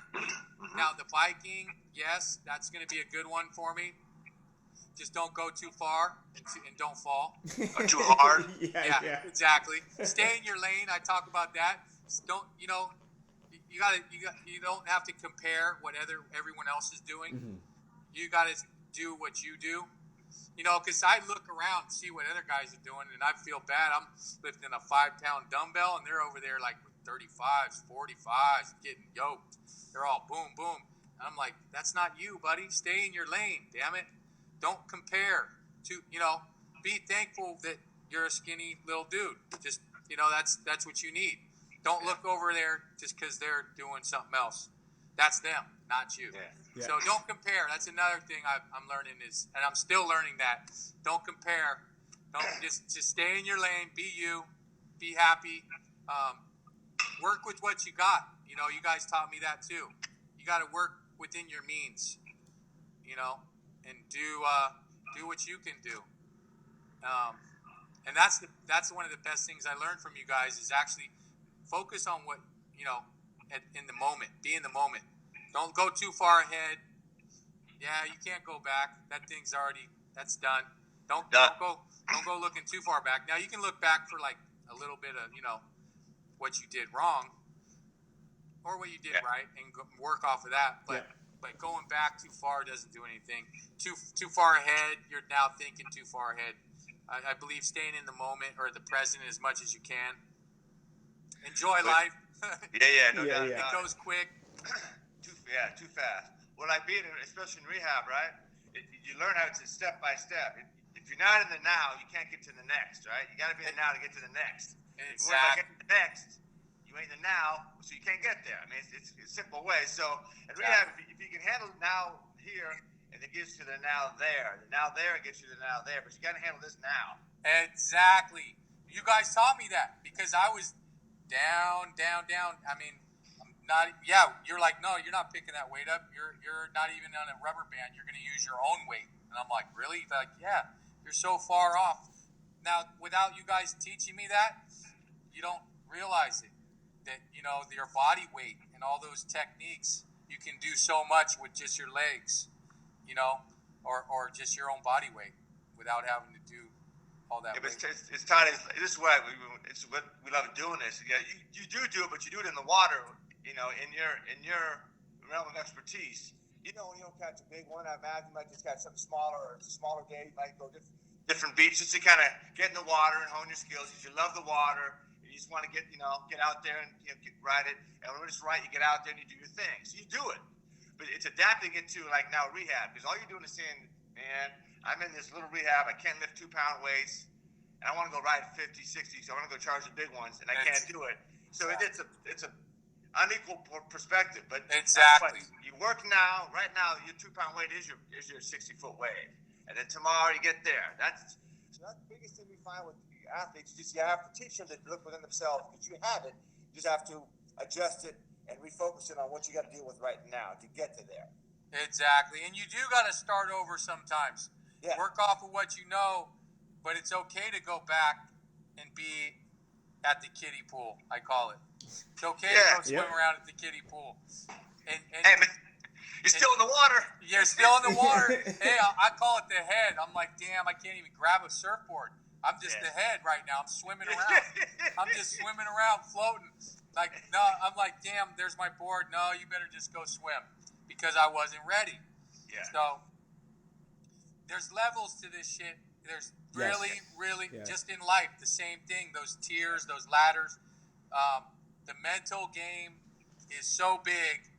Now the biking, yes, that's going to be a good one for me. Just don't go too far and don't fall. Or too hard. Yeah, exactly. Stay in your lane. I talk about that. Don't you don't have to compare what everyone else is doing. Mm-hmm. You got to do what you do. Because I look around and see what other guys are doing, and I feel bad. I'm lifting a 5-pound dumbbell, and they're over there like with 35s, 45s, getting yoked. They're all boom, boom. And I'm like, that's not you, buddy. Stay in your lane, damn it. Don't compare to, be thankful that you're a skinny little dude. Just, that's what you need. Don't look over there just because they're doing something else. That's them, not you. Yeah. So don't compare. That's another thing I'm learning and I'm still learning that. Don't compare. Don't just stay in your lane. Be you. Be happy. Work with what you got. You know, you guys taught me that too. You got to work within your means. You know, and do what you can do. And that's one of the best things I learned from you guys is actually focus on what, you know, in the moment. Be in the moment. Don't go too far ahead. Yeah, you can't go back. That's done. Don't go looking too far back. Now you can look back for like a little bit of, you know, what you did wrong or what you did right and work off of that. But going back too far doesn't do anything. Too far ahead, you're now thinking too far ahead. I believe staying in the moment or the present as much as you can. Enjoy life. No doubt. It goes quick. Too fast. Well, like being, especially in rehab, right? You learn how to step by step. If you're not in the now, you can't get to the next, right? You got to be in the now to get to the next. Exactly. If you want to get to the next, you ain't in the now, so you can't get there. I mean, it's a simple way. So in rehab, if you can handle now here, and it gets you to the now there. The now there gets you to the now there, but you got to handle this now. Exactly. You guys taught me that because I was down. I mean, you're like, no, you're not picking that weight up. You're not even on a rubber band. You're going to use your own weight. And I'm like, really? They're like, yeah, you're so far off. Now, without you guys teaching me that, you don't realize it. That, you know, your body weight and all those techniques, you can do so much with just your legs, you know, or just your own body weight without having to do all that. But it's Todd. This is why it's what we love doing this. Yeah, you do it, but you do it in the water. You know, in your realm of expertise. You know, when you don't catch a big one, I imagine you might just catch something smaller, or it's a smaller day. You might go different beaches to kind of get in the water and hone your skills. Because you love the water, and you just want to get out there and ride it. And when it's right, you get out there and you do your thing. So you do it, but it's adapting it to like now rehab, because all you're doing is saying, man, I'm in this little rehab. I can't lift 2-pound weights, and I want to go ride 50, 60. So I want to go charge the big ones, and I can't do it. So it's a unequal perspective, but exactly. You work now. Right now, your 2-pound weight is your 60-foot weight, and then tomorrow you get there. That's the biggest thing we find with the athletes. Just you have to teach them to look within themselves, because you have it. You just have to adjust it and refocus it on what you got to deal with right now to get to there. Exactly, and you do got to start over sometimes. Yeah. Work off of what you know, but it's okay to go back and be at the kiddie pool, I call it. It's okay to go swim around at the kiddie pool. And hey, man, you're still in the water. You're still in the water. Hey, I call it the head. I'm like, damn, I can't even grab a surfboard. I'm just the head right now. I'm swimming around. I'm just swimming around, floating. Like, no, I'm like, damn, there's my board. No, you better just go swim, because I wasn't ready. Yeah. So there's levels to this shit. There's really, just in life, the same thing. Those tiers, those ladders. The mental game is so big.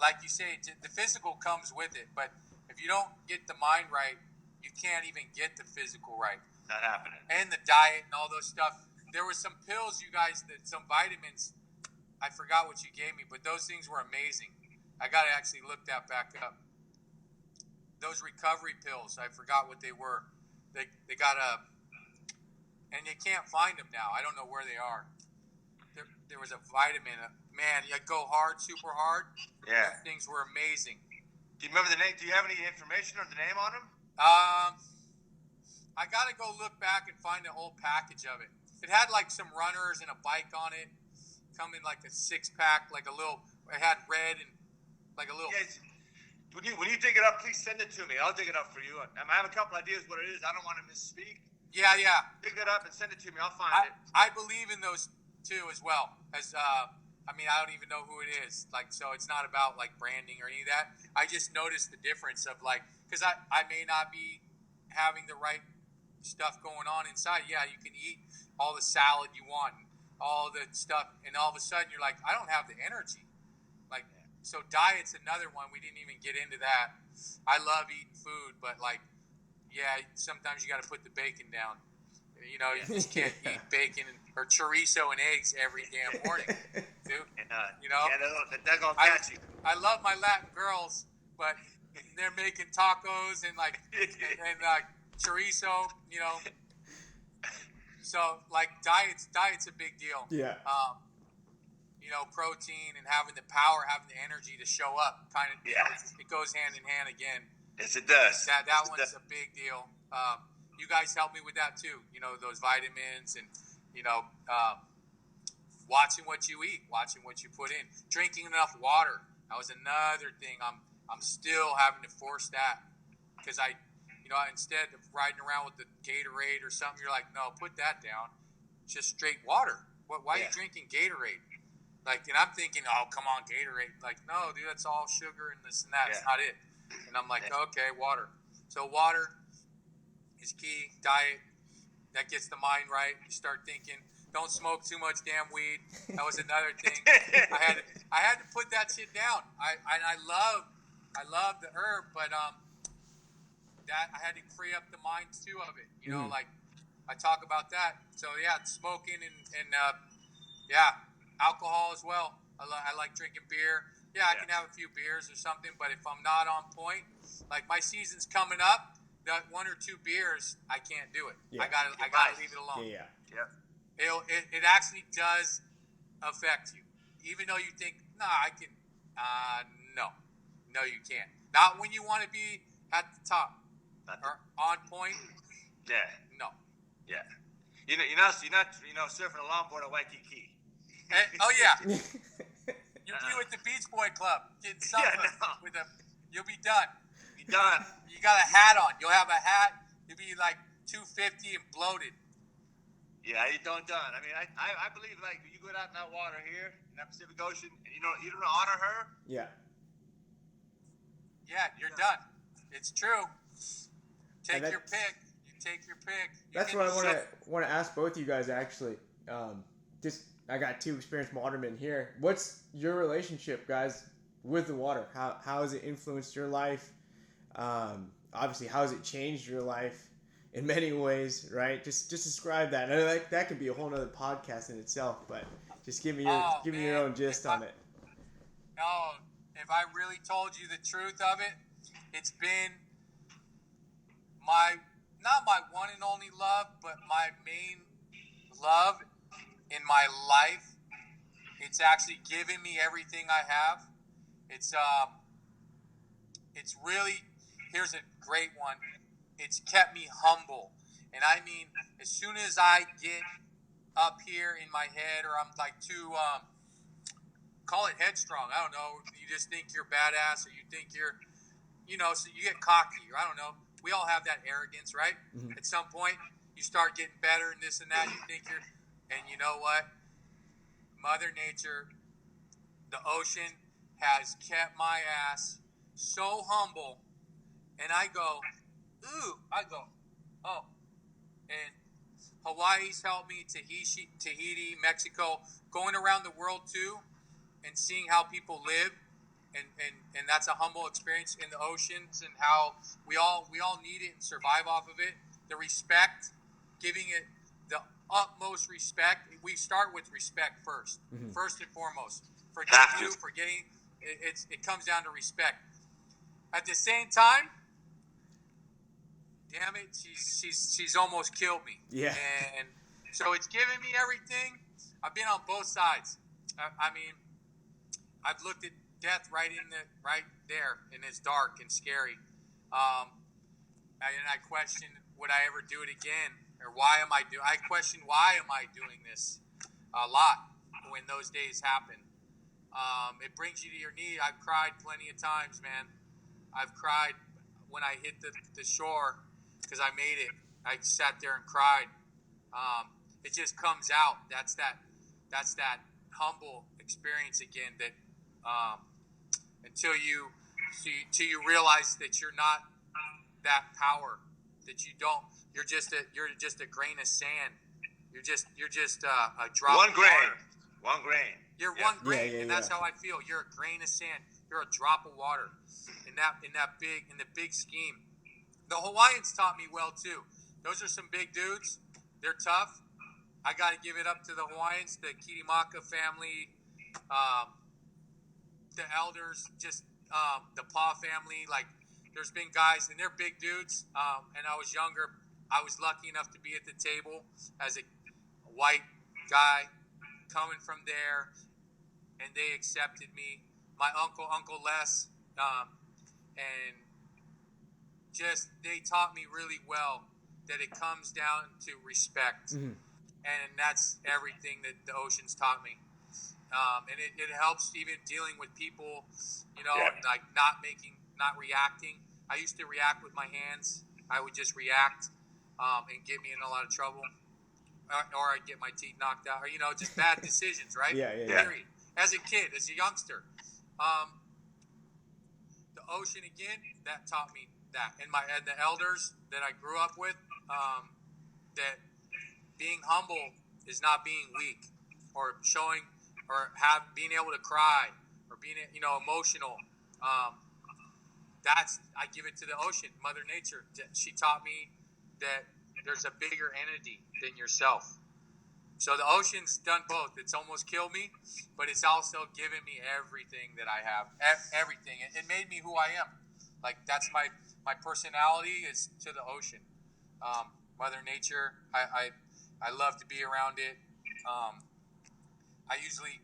Like you say, the physical comes with it. But if you don't get the mind right, you can't even get the physical right. Not happening. And the diet and all those stuff. There were some pills, you guys, some vitamins. I forgot what you gave me, but those things were amazing. I got to actually look that back up. Those recovery pills, I forgot what they were. They got and you can't find them now. I don't know where they are. There was a vitamin. Man, you go hard, super hard. Yeah. Those things were amazing. Do you remember the name? Do you have any information or the name on them? I got to go look back and find the whole package of it. It had like some runners and a bike on it. Come in like a 6-pack, like a little. It had red and like a little. Yes. When you dig it up, please send it to me. I'll dig it up for you. I have a couple ideas what it is. I don't want to misspeak. Yeah. Dig it up and send it to me. I'll find it. I believe in those too as well. As I mean, I don't even know who it is. Like, so it's not about like branding or any of that. I just noticed the difference of like, because I may not be having the right stuff going on inside. Yeah, you can eat all the salad you want, and all the stuff, and all of a sudden you're like, I don't have the energy. Like, so diet's another one. We didn't even get into that. I love eating food, but like, yeah, sometimes you got to put the bacon down. You know, you just can't eat bacon or chorizo and eggs every damn morning, dude. You know, that's gonna catch you. I love my Latin girls, but they're making tacos and like and chorizo. You know, So like diet's a big deal. Yeah. Protein and having the power, having the energy to show up, kind of. Yeah. It goes hand in hand again. Yes, it does. That one's a big deal. You guys help me with that too. Those vitamins and watching what you eat, watching what you put in, drinking enough water. That was another thing. I'm still having to force that because instead of riding around with the Gatorade or something, you're like, no, put that down. Just straight water. Why are you drinking Gatorade? Like, and I'm thinking, oh, come on, Gatorade. Like, no, dude, that's all sugar and this and that. It's not it. And I'm like, okay, water. So water is key. Diet, that gets the mind right. You start thinking, don't smoke too much damn weed. That was another thing. I had to put that shit down. I love the herb, but that I had to free up the mind too of it. Like I talk about that. So yeah, smoking and alcohol as well. I like drinking beer. Yeah, I can have a few beers or something, but if I'm not on point, like my season's coming up, that 1 or 2 beers, I can't do it. Yeah. I gotta leave it alone. Yeah. It actually does affect you, even though you think, I can. No, you can't. Not when you want to be at the top or on point. Yeah. No. Yeah. You're not surfing a longboard at Waikiki. Oh yeah. You'll be with the Beach Boy Club, getting something you'll be done. You're done. You got a hat on. You'll have a hat. You'll be like 250 and bloated. Yeah, you're done. I mean, I believe like you go out in that water here in that Pacific Ocean, and you don't honor her. Yeah. Yeah, you're done. It's true. Take your pick. You take your pick. That's what I want to ask both of you guys actually. I got 2 experienced watermen here. What's your relationship, guys, with the water? How has it influenced your life? Obviously, how has it changed your life in many ways, right? Just describe that. I know that could be a whole nother podcast in itself, but just give me your own gist on it. No, if I really told you the truth of it, it's been not my one and only love, but my main love in my life. It's actually given me everything I have. It's really, here's a great one. It's kept me humble. And I mean, as soon as I get up here in my head, or I'm like too, call it headstrong. I don't know. You just think you're badass, or you think you're, so you get cocky, or I don't know. We all have that arrogance, right? Mm-hmm. At some point, you start getting better and this and that. You think you're, and you know what? Mother Nature, the ocean has kept my ass so humble. And I go, oh. And Hawaii's helped me, Tahiti, Mexico, going around the world too, and seeing how people live. And that's a humble experience in the oceans, and how we all need it and survive off of it. The respect, giving it the utmost respect. We start with respect first, first and foremost. Forgetting it comes down to respect. At the same time, damn it, she's almost killed me. Yeah. And so it's given me everything. I've been on both sides. I mean, I've looked at death right there, and it's dark and scary. And I question, would I ever do it again, or I question why am I doing this a lot when those days happen. It brings you to your knee. I've cried plenty of times, man. I've cried when I hit the shore because I made it. I sat there and cried. It just comes out. That's that humble experience again. That until you realize that you're not that power. That you don't. You're just a grain of sand. You're just a drop. One of grain. water. One grain. You're one grain, and that's how I feel. You're a grain of sand. You're a drop of water in the big scheme. The Hawaiians taught me well too. Those are some big dudes. They're tough. I got to give it up to the Hawaiians, the Kirimaka family, the elders, just the Pa family. Like, there's been guys, and they're big dudes. And I was younger. I was lucky enough to be at the table as white guy coming from there, and they accepted me. My Uncle Les, and just they taught me really well that it comes down to respect, and that's everything that the ocean's taught me. And it helps even dealing with people, like not reacting. I used to react with my hands. I would just react and get me in a lot of trouble. Or I'd get my teeth knocked out. Or, just bad decisions, right? Yeah. Period. As a kid, as a youngster. The ocean, again, that taught me that. And the elders that I grew up with, that being humble is not being weak or showing or being able to cry or being emotional. I give it to the ocean, Mother Nature. She taught me that there's a bigger entity than yourself. So the ocean's done both. It's almost killed me, but it's also given me everything that I have. Everything. It made me who I am. Like, that's my personality is to the ocean. Mother Nature, I love to be around it. I usually,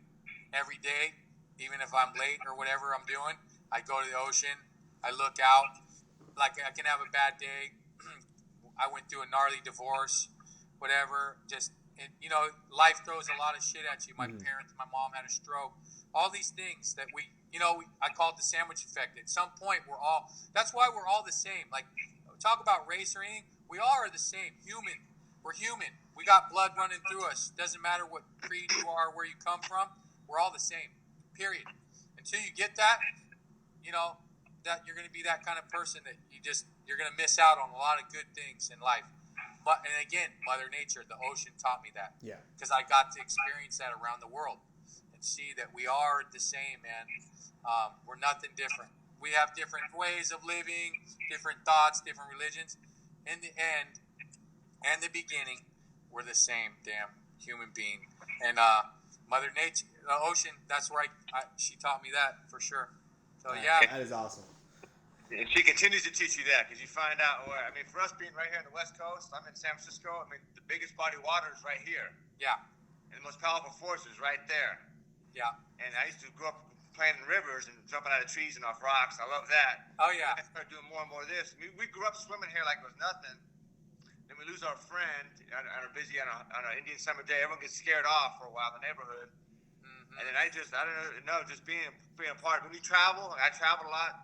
every day, even if I'm late or whatever I'm doing, I go to the ocean. I look out. Like, I can have a bad day. I went through a gnarly divorce, whatever. Life throws a lot of shit at you. My mom had a stroke. All these things that I call it the sandwich effect. At some point, that's why we're all the same. Like, talk about race or anything. We all are the same. Human. We're human. We got blood running through us. Doesn't matter what creed you are, where you come from. We're all the same. Period. Until you get that, that you're going to be that kind of person that you're going to miss out on a lot of good things in life. And again, Mother Nature, the ocean taught me that. Yeah. Because I got to experience that around the world and see that we are the same, man. We're nothing different. We have different ways of living, different thoughts, different religions. In the end and the beginning, we're the same damn human being. And Mother Nature, the ocean, that's where she taught me that for sure. So, yeah. That is awesome. And she continues to teach you that because you find out for us being right here on the West Coast, I'm in San Francisco. The biggest body of water is right here. Yeah. And the most powerful force is right there. Yeah. And I used to grow up playing in rivers and jumping out of trees and off rocks. I love that. Oh, yeah. And I started doing more and more of this. We grew up swimming here like it was nothing. Then we lose our friend on a Indian summer day. Everyone gets scared off for a while in the neighborhood. And then I don't know, just being a part. When we travel, I travel a lot.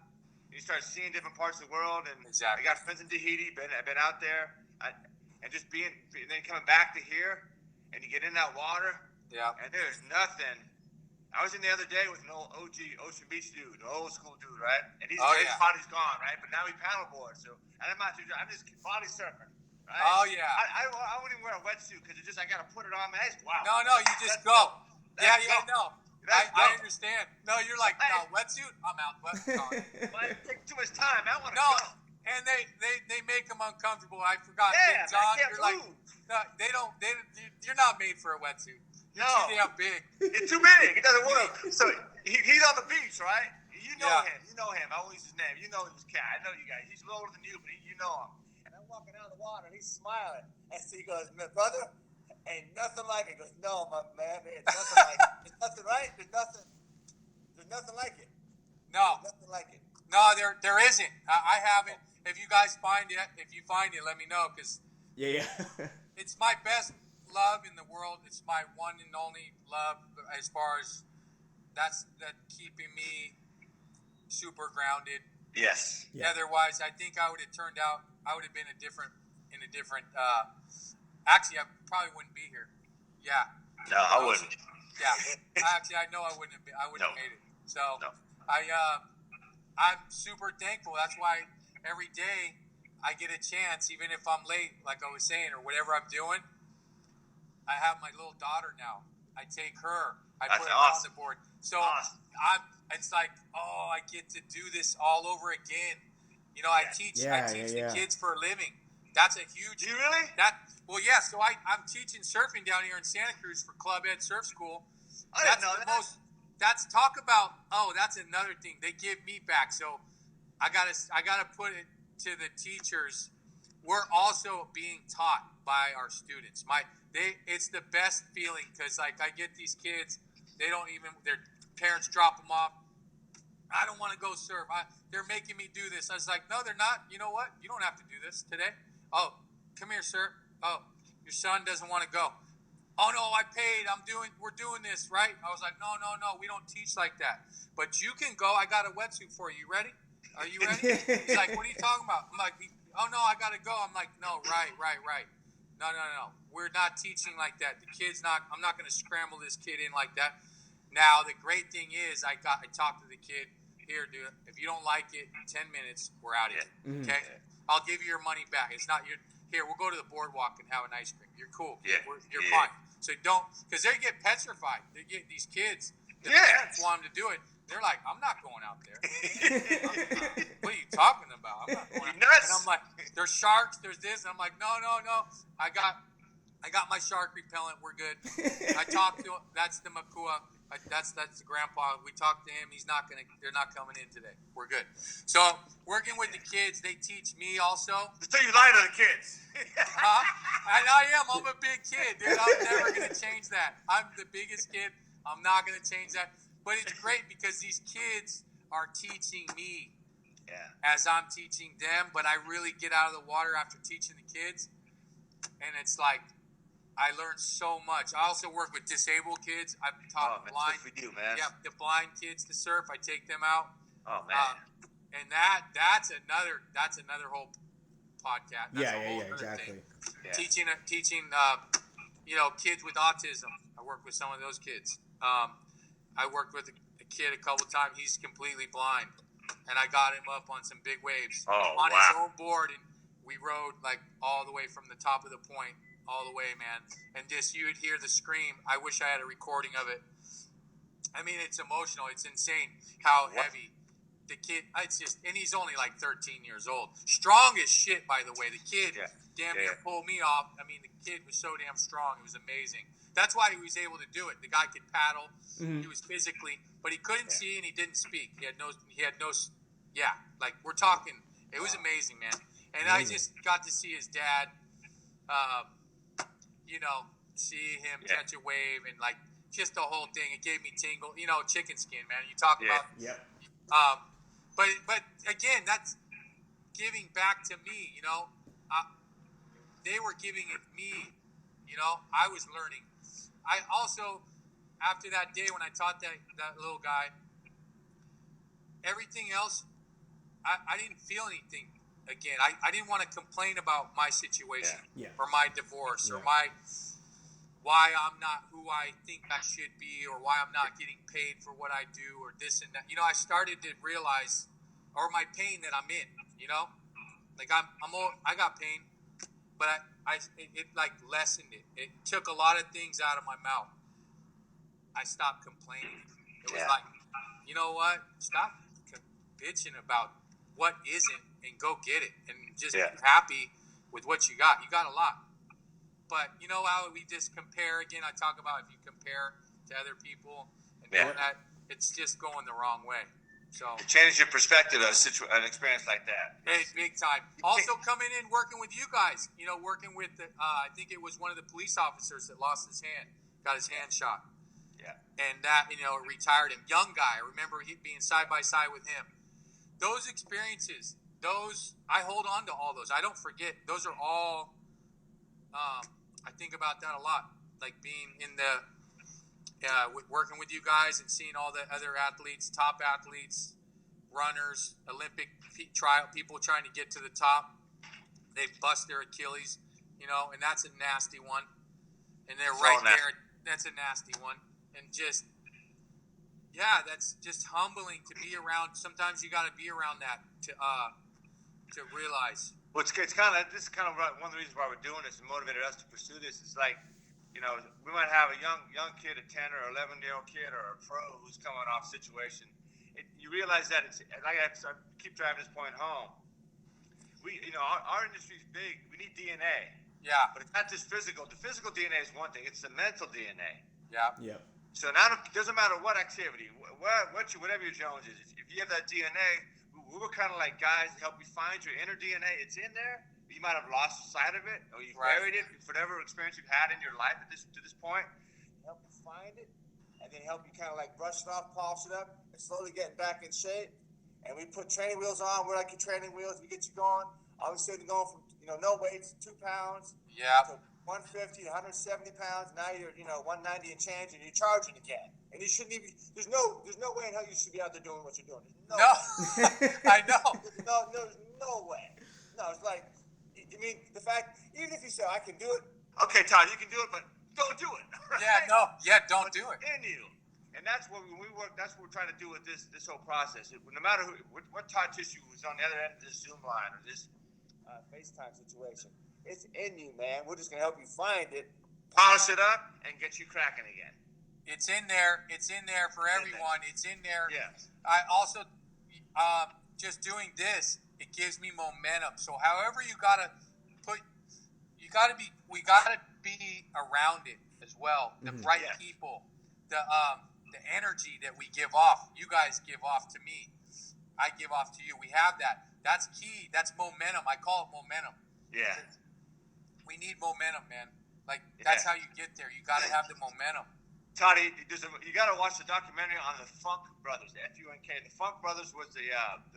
You start seeing different parts of the world, and exactly. I got friends in Tahiti. I've been out there, and just and then coming back to here, and you get in that water. Yeah. And there's nothing. I was in the other day with an old OG Ocean Beach dude, an old school dude, right? And his body's gone, right? But now he paddleboards. So I'm just body surfing, right? Oh yeah. I wouldn't even wear a wetsuit because I gotta put it on. Man, wow. No, you just go. Yeah, no. I understand. No, you're like, no, wetsuit, I'm out. It takes too much time. I want to go. And they make them uncomfortable. I forgot. Yeah, John, I can't you're move. like, no, you're not made for a wetsuit. You're too damn big. It's too big. It doesn't work. So he's on the beach, right? You know him. You know him. I always use his name. You know his cat. I know you guys. He's lower than you, but you know him. And I'm walking out of the water, and he's smiling. And so he goes, brother, ain't nothing like it. He goes, no, my man, it's nothing like it. It's nothing, right? There's nothing like it. No. There's nothing like it. No, there isn't. I haven't. If you guys find it, let me know, because it's my best love in the world. It's my one and only love as far as that's keeping me super grounded. Yes. Yeah. Otherwise, I think I would have been in a different actually, I probably wouldn't be here. Yeah. No, I wouldn't. Yeah. Actually, I know I wouldn't have made it. So I'm super thankful. That's why every day I get a chance, even if I'm late, like I was saying, or whatever I'm doing. I have my little daughter now. I take her. I put her on the board. So it's like, I get to do this all over again. I teach the kids for a living. That's a huge. Do you really? So I'm teaching surfing down here in Santa Cruz for Club Ed Surf School. I didn't know that. That's talk about. That's another thing. They give me back. So I gotta put it to the teachers we're also being taught by our students. It's the best feeling because like I get these kids, their parents drop them off. I don't want to go surf. They're making me do this. I was like, no, they're not. You know what? You don't have to do this today. Oh, come here, sir. Oh, your son doesn't want to go. Oh no, I paid. We're doing this, right? I was like, no, we don't teach like that. But you can go. I got a wetsuit for you. You ready? Are you ready? He's like, what are you talking about? I'm like, oh no, I gotta go. I'm like, no, right. No. We're not teaching like that. I'm not gonna scramble this kid in like that. Now the great thing is I talked to the kid. Here, dude, if you don't like it, in 10 minutes, we're out of here. Mm-hmm. Okay? I'll give you your money back. It's not your. Here, we'll go to the boardwalk and have an ice cream. You're cool. Yeah. You're fine. So don't, because they get petrified. They get these kids. The parents want them to do it. They're like, I'm not going out there. What are you talking about? I'm not going out there. And I'm like, there's sharks. There's this. And I'm like, no. I got my shark repellent. We're good. I talked to him. That's the Makua. That's the grandpa. We talked to him. They're not coming in today. We're good. So working with the kids, they teach me also. So you lie to the kids. I am. I'm a big kid, dude. I'm never gonna change that. I'm the biggest kid. I'm not gonna change that. But it's great because these kids are teaching me as I'm teaching them. But I really get out of the water after teaching the kids, and it's like. I learned so much. I also work with disabled kids. I've taught blind. Good for you, man. Yeah, the blind kids to surf. I take them out. Oh man. And that's another whole podcast. That's a whole other exactly. thing. Teaching kids with autism. I work with some of those kids. I worked with a kid a couple times. He's completely blind, and I got him up on some big waves on his own board, and we rode like all the way from the top of the point. All the way, man. And just you'd hear the scream. I wish I had a recording of it. I mean, it's emotional. It's insane how heavy the kid. It's just, and he's only like 13 years old. Strong as shit, by the way. The kid damn near pulled me off. I mean, the kid was so damn strong. It was amazing. That's why he was able to do it. The guy could paddle. Mm-hmm. He was physically, but he couldn't see and he didn't speak. He had no. Like we're talking. It was amazing, man. And I just got to see his dad. See him catch a wave and like just the whole thing. It gave me tingle. Chicken skin, man. You talk about. Yep. But again, that's giving back to me. They were giving it me. I was learning. I also, after that day when I taught that little guy, everything else, I didn't feel anything. Again, I didn't want to complain about my situation or my divorce or why I'm not who I think I should be or why I'm not getting paid for what I do or this and that. I started to realize or my pain that I'm in. Like I got pain, but it like lessened it. It took a lot of things out of my mouth. I stopped complaining. It was like, you know what? Stop bitching about what isn't. And go get it, and just be happy with what you got. You got a lot, but you know how we just compare again. I talk about if you compare to other people and doing that, it's just going the wrong way. So it changes your perspective of an experience like that. Hey, big time. Also coming in working with you guys. Working with I think it was one of the police officers that lost his hand, got his hand shot. Yeah, and that retired him. Young guy. I remember he being side by side with him. Those experiences. I hold on to all those. I don't forget. Those are all. I think about that a lot. Like being in the, working with you guys and seeing all the other athletes, top athletes, runners, Olympic people trying to get to the top. They bust their Achilles, and that's a nasty one. And they're right there. That's a nasty one. And just, that's just humbling to be around. Sometimes you got to be around that to realize. Well, this is kind of one of the reasons why we're doing this and motivated us to pursue this. It's like, we might have a young kid, a 10 or 11-year-old kid, or a pro who's coming off situation. You realize that it's like I keep driving this point home. We, our industry's big. We need DNA. Yeah. But it's not just physical. The physical DNA is one thing. It's the mental DNA. Yeah. Yeah. So now it doesn't matter what activity, whatever your challenge is. If you have that DNA. We were kind of like guys to help you find your inner DNA. It's in there. But you might have lost sight of it, or you buried it, whatever experience you've had in your life to this point. Help you find it, and then help you kind of like brush it off, polish it up, and slowly getting back in shape. And we put training wheels on. We're like your training wheels. We get you going. All of a sudden, going from no weights, 2 pounds, to 150, 170 pounds. Now you're 190 and change, and you're charging again. And you shouldn't even. There's no way in hell you should be out there doing what you're doing. No. I know. There's no way. No, it's like, I mean, the fact, even if you say, I can do it. Okay, Todd, you can do it, but don't do it. Right? Yeah, no. Yeah, don't do it. In you. And that's what when we work. That's what we're trying to do with this whole process. No matter what Todd Tissue was on the other end of this Zoom line or this FaceTime situation, it's in you, man. We're just gonna help you find it, polish it up, and get you cracking again. It's in there. It's in there for everyone. It's in there. Yes. I also, just doing this, it gives me momentum. So however we gotta be around it as well. The right people, the energy that we give off. You guys give off to me. I give off to you. We have that. That's key. That's momentum. I call it momentum. Yeah. We need momentum, man. Like, that's how you get there. You got to have the momentum. Toddy, you got to watch the documentary on the Funk Brothers, the F-U-N-K. The Funk Brothers was the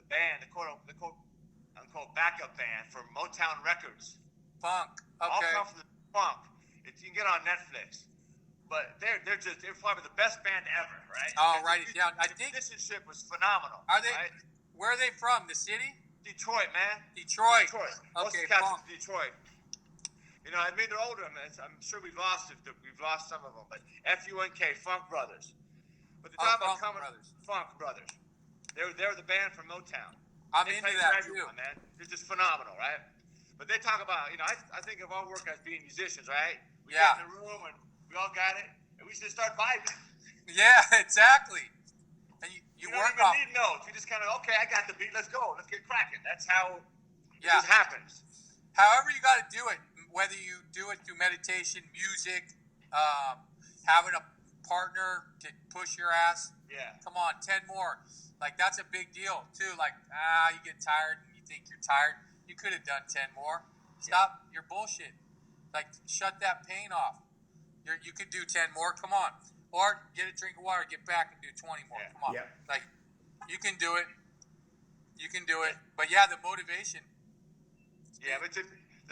band, the quote-unquote backup band for Motown Records. Funk. Okay. All come from the funk. You can get on Netflix. But they're probably the best band ever, right? Oh, write it down. I think the musicianship was phenomenal. Are they? Right? Where are they from? The city? Detroit, man. Detroit. Most Okay, of the cats funk. from Detroit. I mean, they're older. I'm sure we've lost some of them. But F-U-N-K, Funk Brothers. But the talk about Funk Brothers. They're the band from Motown. I'm they into play that for too. everyone, man. They're just phenomenal, right? But they talk about, I think of our work as being musicians, right? We get in the room and we all got it, and we just start vibing. Yeah, exactly. And you don't work even off. need notes. You just kind of, okay, I got the beat. Let's go. Let's get cracking. That's how it Yeah. just happens. However you got to do it, whether you do it through meditation, music, having a partner to push your ass. Yeah. Come on, 10 more. Like, that's a big deal, too. Like, you get tired and you think you're tired. You could have done 10 more. Stop your bullshit. Like, shut that pain off. You could do 10 more. Come on. Or get a drink of water, get back and do 20 more. Yeah. Come on. Yeah. Like, you can do it. You can do it. But, yeah, the motivation. Yeah, but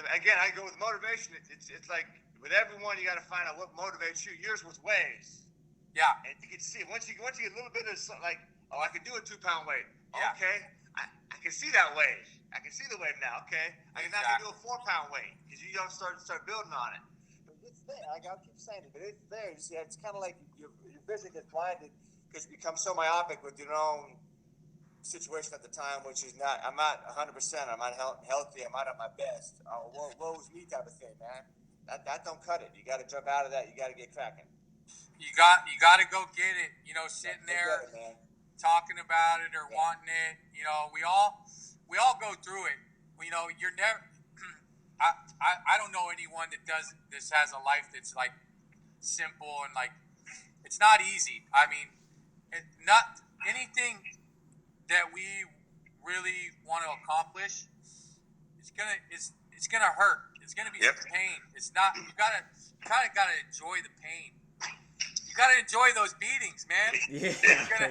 again, I go with motivation. It's like with everyone, you got to find out what motivates you. Yours was waves. Yeah. And you can see it. Once you get a little bit of like, I can do a 2-pound weight. Yeah. Okay. I can see that wave. I can see the wave now. Okay. I can now do a 4-pound weight because you don't start building on it. But it's there. Like I'll keep saying it, but it's there. You see, it's kind of like your vision gets blinded because you become so myopic with your own situation at the time, which is not. I'm not 100%. I'm not healthy. I'm not at my best. Woe's me type of thing, man. That don't cut it. You got to jump out of that. You got to get cracking. You got to go get it. Sitting there talking about it or wanting it. We all go through it. You're never. I don't know anyone that does this has a life that's like simple and like it's not easy. I mean, not anything that we really want to accomplish. It's gonna hurt. It's gonna be some pain. It's not. You kind of gotta enjoy the pain. You gotta enjoy those beatings, man. Yeah.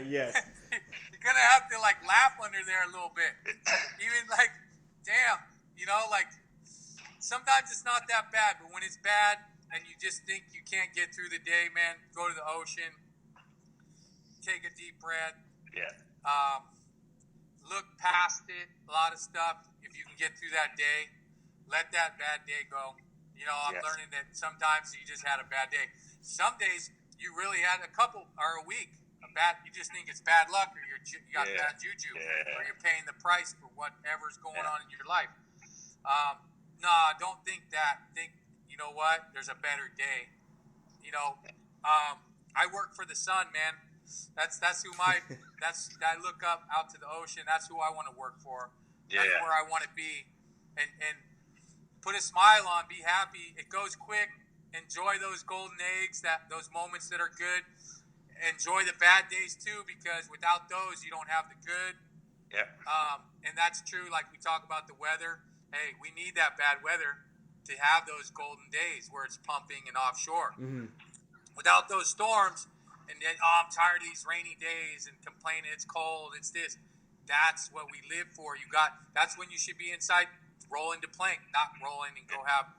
Yes. You're gonna have to like laugh under there a little bit. Even like, damn, like sometimes it's not that bad, but when it's bad and you just think you can't get through the day, man, go to the ocean, take a deep breath. Yeah. Look past it. A lot of stuff. If you can get through that day, let that bad day go. I'm learning that sometimes you just had a bad day. Some days you really had a couple or a week. You just think it's bad luck or you got bad juju or you're paying the price for whatever's going on in your life. Don't think that. Think, you know what? There's a better day. I work for the sun, man. That's who I look up out to the ocean. That's who I want to work for. That's where I want to be. And put a smile on, be happy. It goes quick. Enjoy those golden eggs, those moments that are good. Enjoy the bad days too, because without those, you don't have the good. Yeah. And that's true. Like we talk about the weather. hey, we need that bad weather to have those golden days where it's pumping and offshore. Mm-hmm. Without those storms, and then, oh, I'm tired of these rainy days and complaining it's cold, it's this. That's what we live for. That's when you should be inside rolling to plank, not rolling and go have,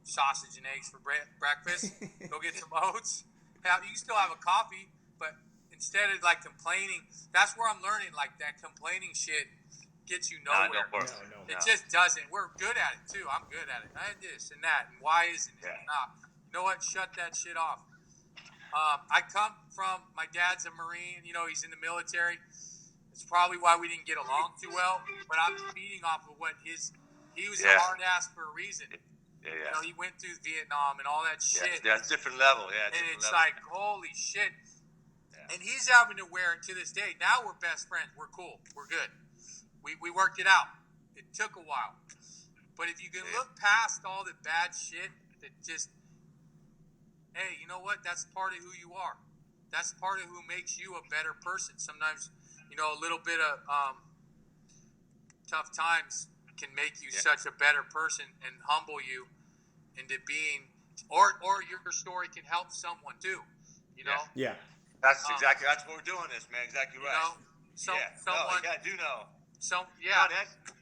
sausage and eggs for breakfast. Go get some oats. You can still have a coffee, but instead of like complaining, that's where I'm learning. Like that complaining shit gets you nowhere. No. It just doesn't. We're good at it too. I'm good at it. I had this and that, and why isn't it? Yeah. Nah. You know what? Shut that shit off. I come from, my dad's a Marine. He's in the military. It's probably why we didn't get along too well. But I'm feeding off of what he was a hard ass for a reason. Yeah. He went through Vietnam and all that shit. Yeah, it's different level. Yeah, and it's level. like, holy shit. Yeah. And he's having to wear it to this day. Now we're best friends. We're cool. We're good. We worked it out. It took a while. But if you can look past all the bad shit that just, hey, you know what? That's part of who you are. That's part of who makes you a better person. Sometimes, a little bit of tough times can make you such a better person and humble you into being, or your story can help someone too. Yeah. That's what we're doing this, man. Exactly right. Someone. I do know.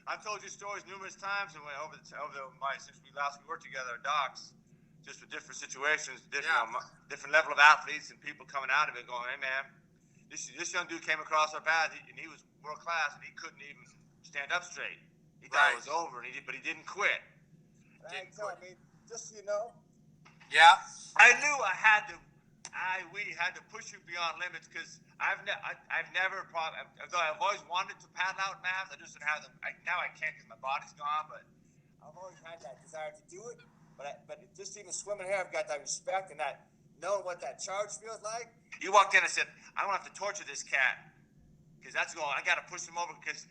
I've told you stories numerous times, and since we worked together at Docs, just for different situations, different level of athletes and people coming out of it, going, "Hey, man, this young dude came across our path, and he was world class, and he couldn't even stand up straight. He thought it was over, but he didn't quit." Just so you know. Yeah. I knew we had to push you beyond limits, because I've never, although I've always wanted to paddle out Mavs, I just didn't have them. Now I can't because my body's gone, but I've always had that desire to do it. But just even swimming here, I've got that respect and that knowing what that charge feels like. You walked in and said, "I don't have to torture this cat, because that's going. I got to push him over because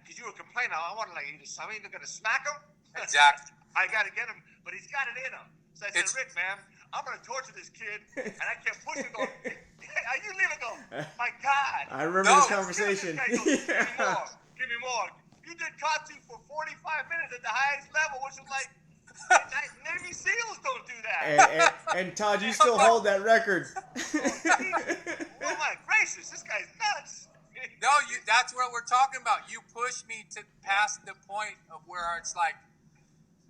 because you were complaining. I wanted I'm either going to smack him. Exactly. I got to get him, but he's got it in him. So I said, "Rick, man, I'm going to torture this kid," and I kept pushing him. Going, you leave it, go. My God. I remember this conversation. Give me more. You did Katsu for 45 minutes at the highest level, which was like, Navy SEALs don't do that. And Todd, you still hold that record. Oh my gracious, this guy's nuts. No, that's what we're talking about. You pushed me to past the point of where it's like,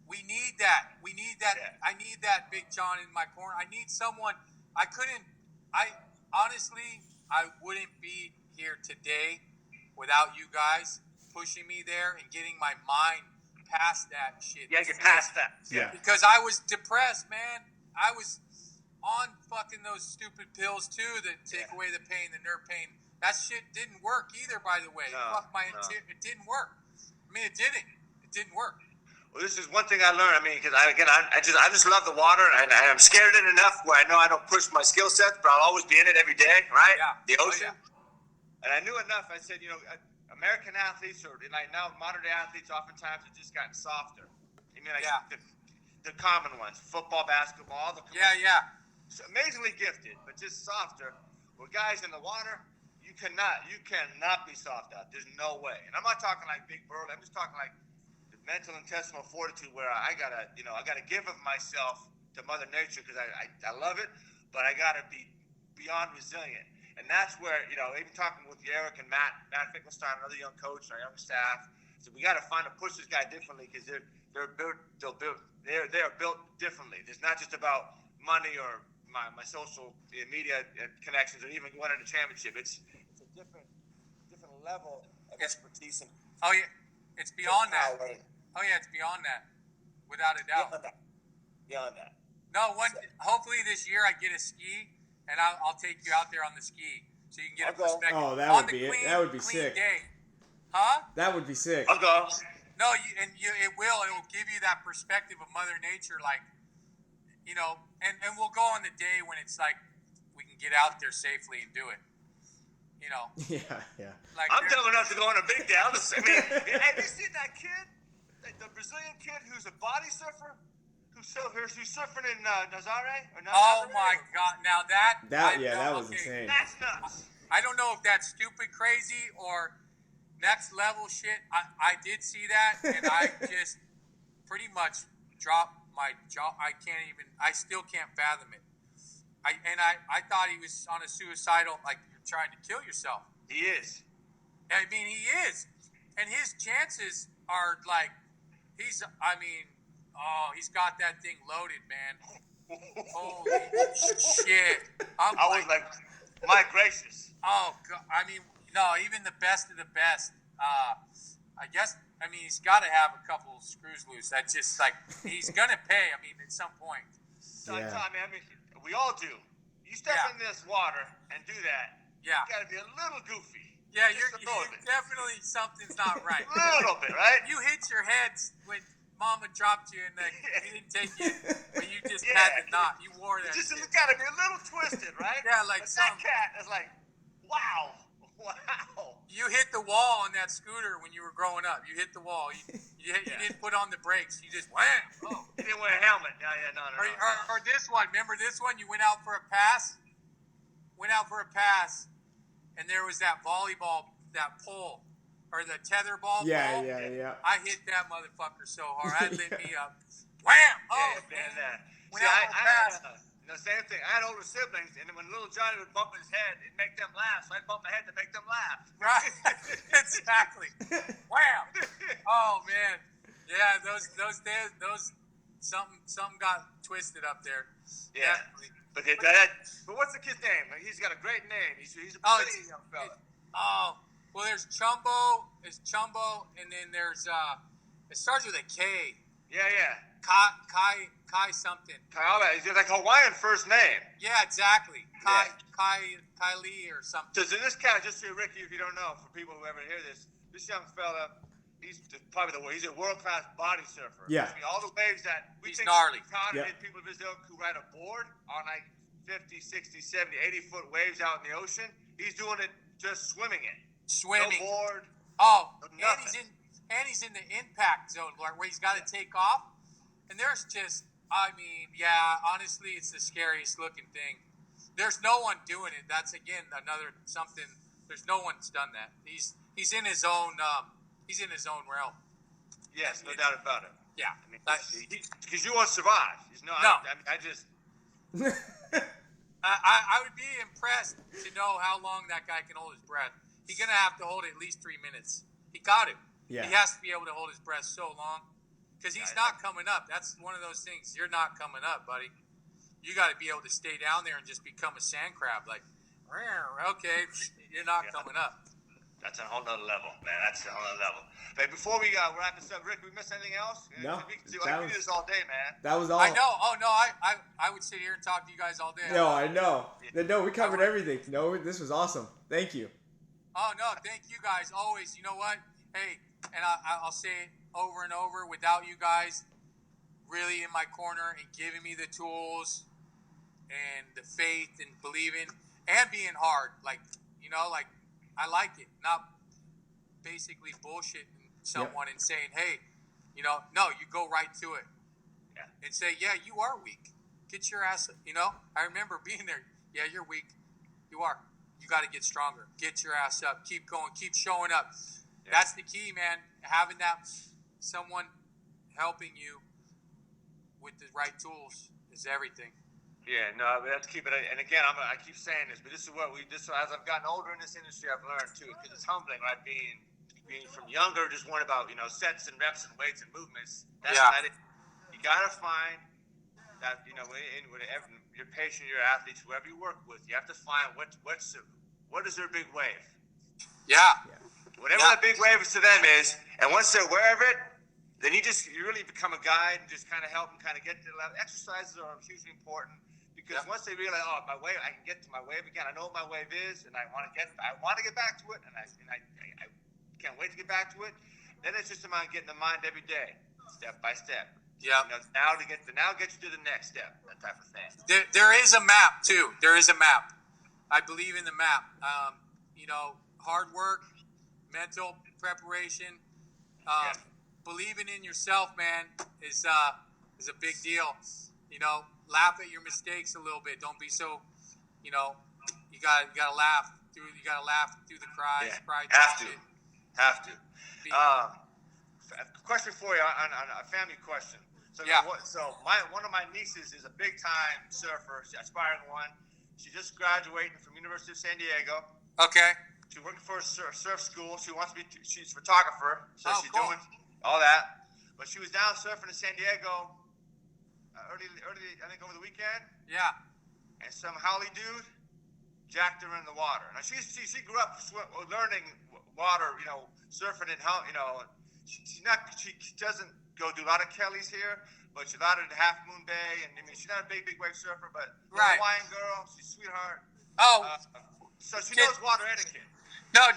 we need that. We need that. Yeah. I need that Big John in my corner. I need someone. Honestly, I wouldn't be here today without you guys pushing me there and getting my mind past that shit. Yeah, get past that. Yeah. Because I was depressed, man. I was on fucking those stupid pills too that take away the pain, the nerve pain. That shit didn't work either, by the way. It didn't work. I mean, it didn't. It didn't work. Well, this is one thing I learned. I mean, because I just love the water, and I'm scared of it enough where I know I don't push my skill sets, but I'll always be in it every day, right? Yeah. The ocean. Oh, yeah. And I knew enough. I said, American athletes, or like now modern day athletes, oftentimes have just gotten softer. I mean, the common ones, football, basketball, the so amazingly gifted, but just softer. Well, guys in the water, you cannot be soft out. There's no way. And I'm not talking like big burly. I'm just talking like mental intestinal fortitude, where I gotta give of myself to Mother Nature, because I love it, but I gotta be beyond resilient. And that's where, even talking with Eric and Matt Finkelstein, another young coach, and our young staff, so we got to push this guy differently, because they are built differently. It's not just about money or my social media connections, or even winning a championship. It's a different level of expertise. It's beyond that. Oh yeah, it's beyond that, without a doubt. Beyond that. No, hopefully this year I get a ski, and I'll take you out there on the ski, so you can get a perspective. Oh, that would be it. That would be sick. Day. Huh? That would be sick. I'll go. No, it will give you that perspective of Mother Nature, like, and we'll go on the day when it's like we can get out there safely and do it. Yeah. Like, I'm dumb enough to go on a big day. Have you seen that kid, the Brazilian kid who's a body surfer, who's surfing in Nazare? Oh my God! Now that was insane. That's nuts. I don't know if that's stupid crazy or next level shit. I did see that, and I just pretty much dropped my jaw. I still can't fathom it. I thought he was on a suicidal, like you're trying to kill yourself. He is. I mean, he is. And his chances are like, he's got that thing loaded, man. Holy shit. I was like, my gracious. Oh, God. I mean, no, even the best of the best. He's got to have a couple screws loose. That's just like, he's going to pay, at some point. Yeah. We all do. You step in this water and do that, you got to be a little goofy. Yeah, you're definitely, something's not right. A little bit, right? You hit your heads when Mama dropped you and he didn't take you, but you just had the knot. You wore that. It's got to be a little twisted, right? Yeah, like but that cat is like, wow. You hit the wall on that scooter when you were growing up. You hit the wall. You didn't put on the brakes. You just wham. Oh. You didn't wear a helmet. No. Or this one. Remember this one? You went out for a pass. And there was that volleyball, that pole, or the tetherball pole. Yeah. I hit that motherfucker so hard. I lit me up. Wham! Oh, man. Same thing. I had older siblings, and when little Johnny would bump his head, it'd make them laugh. So I'd bump my head to make them laugh. Right. Exactly. Wham! Oh, man. Yeah, those days, something got twisted up there. Yeah. Definitely. But what's the kid's name? He's got a great name. He's a pretty young fella. Oh, well, there's Chumbo, and then there's it starts with a K. Yeah. Kai something. He's like a Hawaiian first name. Yeah, exactly. Kylie or something. So this guy, just so Ricky, if you don't know, for people who ever hear this young fella, he's a world-class body surfer. Yeah. All the waves that we he's think gnarly. Todd and people of his ilk who ride a board on like 50, 60, 70, 80-foot waves out in the ocean, he's doing it just swimming it. Swimming. No board. Oh, no and he's in the impact zone where he's got to take off. And there's just, honestly, it's the scariest looking thing. There's no one doing it. That's again another something. There's no one's done that. He's in his own realm. Yes, no doubt about it. Yeah, because you won't survive. I just. I would be impressed to know how long that guy can hold his breath. He's gonna have to hold it at least 3 minutes. He got it. Yeah. He has to be able to hold his breath so long. Because he's not coming up. That's one of those things. You're not coming up, buddy. You got to be able to stay down there and just become a sand crab. Like, okay, you're not coming up. That's a whole nother level, man. That's a whole nother level. But before we wrap this up, Rick, we miss anything else? No. We can do this all day, man. That was all. I know. Oh, no, I would sit here and talk to you guys all day. No, I know. No, we covered everything. No, this was awesome. Thank you. Oh, no, thank you guys. Always. You know what? Hey, and I'll say it over and over, without you guys really in my corner and giving me the tools and the faith and believing and being hard, like I like it, not basically bullshitting someone and saying, hey, no, you go right to it and say, yeah, you are weak, get your ass, I remember being there. Yeah, you're weak, you got to get stronger, get your ass up, keep going, keep showing up. That's the key, man. Having that someone helping you with the right tools is everything. Yeah, no, we have to keep it. And again, I keep saying this, but this is as I've gotten older in this industry, I've learned too, because it's humbling, right? Being from younger, just worrying about sets and reps and weights and movements. That's not it. You gotta find that in whatever your patient, your athletes, whoever you work with, you have to find what is their big wave. Yeah. Whatever that big wave to them is, and once they're aware of it, then you really become a guide and just kind of help them kind of get to the level. Exercises are hugely important because once they realize, my wave, I can get to my wave again. I know what my wave is, and I want to get back to it, and I can't wait to get back to it. Then it's just about getting the mind every day, step by step. Yeah. Now get you to the next step, that type of thing. There is a map too. There is a map. I believe in the map. Hard work, mental preparation, believing in yourself, man, is a big deal. Laugh at your mistakes a little bit. Don't be so, you gotta laugh through the cries. Yeah. Cry Have to. shit. Have to. Be- Question for you on a family question. So Yeah. One of my nieces is a big time surfer, aspiring one. She just graduated from University of San Diego. Okay. She's working for a surf school. She's a photographer, so she's cool. doing all that. But she was down surfing in San Diego early, I think over the weekend. Yeah. And some Holly dude jacked her in the water. Now she grew up learning water, surfing and she doesn't go do a lot of Kellys here, but she's a lot of Half Moon Bay, and I mean she's not a big wave surfer, but Right. Hawaiian girl, she's a sweetheart. Oh. So she knows water etiquette. No,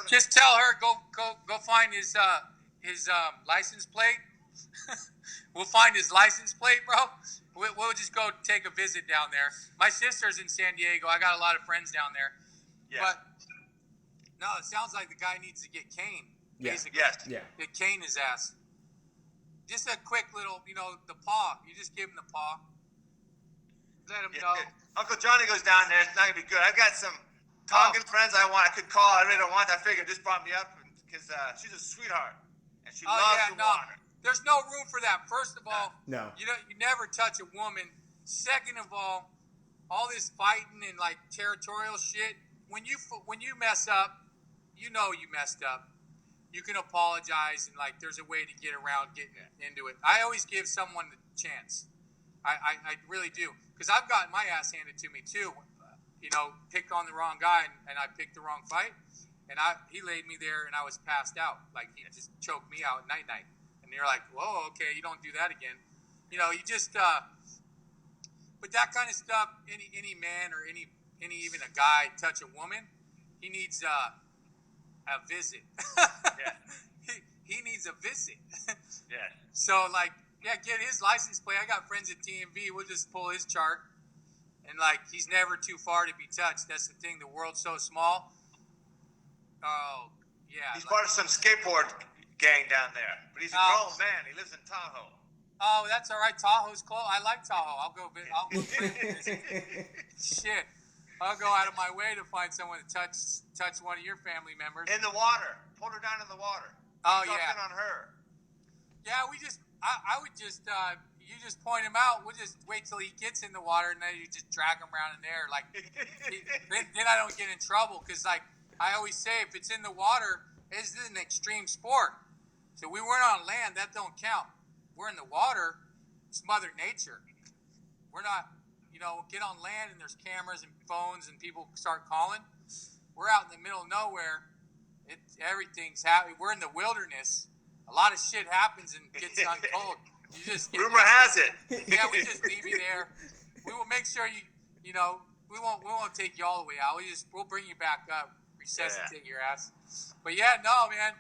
just tell her go find his license plate. We'll find his license plate, bro. We'll just go take a visit down there. My sister's in San Diego. I got a lot of friends down there. Yeah. But no, it sounds like the guy needs to get caned. Basically. Yes. Yeah. Get cane his ass. Just a quick little, the paw. You just give him the paw. Let him know. Uncle Johnny goes down there. It's not gonna be good. I've got some Tongan friends I could call. I really don't want. I figured just brought me up because she's a sweetheart and she loves the water. There's no room for that. First of all, No. you never touch a woman. Second of all this fighting and like territorial shit. When you mess up, you messed up. You can apologize and like there's a way to get around getting into it. I always give someone the chance. I really do, because I've gotten my ass handed to me too. Picked on the wrong guy and I picked the wrong fight, and he laid me there and I was passed out. Like he just choked me out night. And you're like, whoa, okay, you don't do that again. You just, but that kind of stuff, any man or any even a guy touch a woman, he needs a visit. Yeah. he needs a visit. Yeah. So get his license plate. I got friends at TMV. We'll just pull his chart. And he's never too far to be touched. That's the thing. The world's so small. Oh, yeah. He's part of some skateboard gang down there, but he's a grown man. He lives in Tahoe. Oh, that's all right. Tahoe's close. I like Tahoe. I'll go visit. Shit. I'll go out of my way to find someone to touch one of your family members. In the water. Pull her down in the water. Oh, Drop yeah. in on her. Yeah, I would just, you just point him out. We'll just wait till he gets in the water, and then you just drag him around in there. Then I don't get in trouble, because, I always say, if it's in the water, this is an extreme sport. So we weren't on land. That don't count. We're in the water. It's Mother Nature. We're not, get on land, and there's cameras and phones, and people start calling. We're out in the middle of nowhere. Everything's happening. We're in the wilderness. A lot of shit happens and gets untold. You just Rumor has it. Yeah, we just leave you there. We will make sure we won't take you all the way out. We'll bring you back up, resuscitate your ass. But yeah, no, man.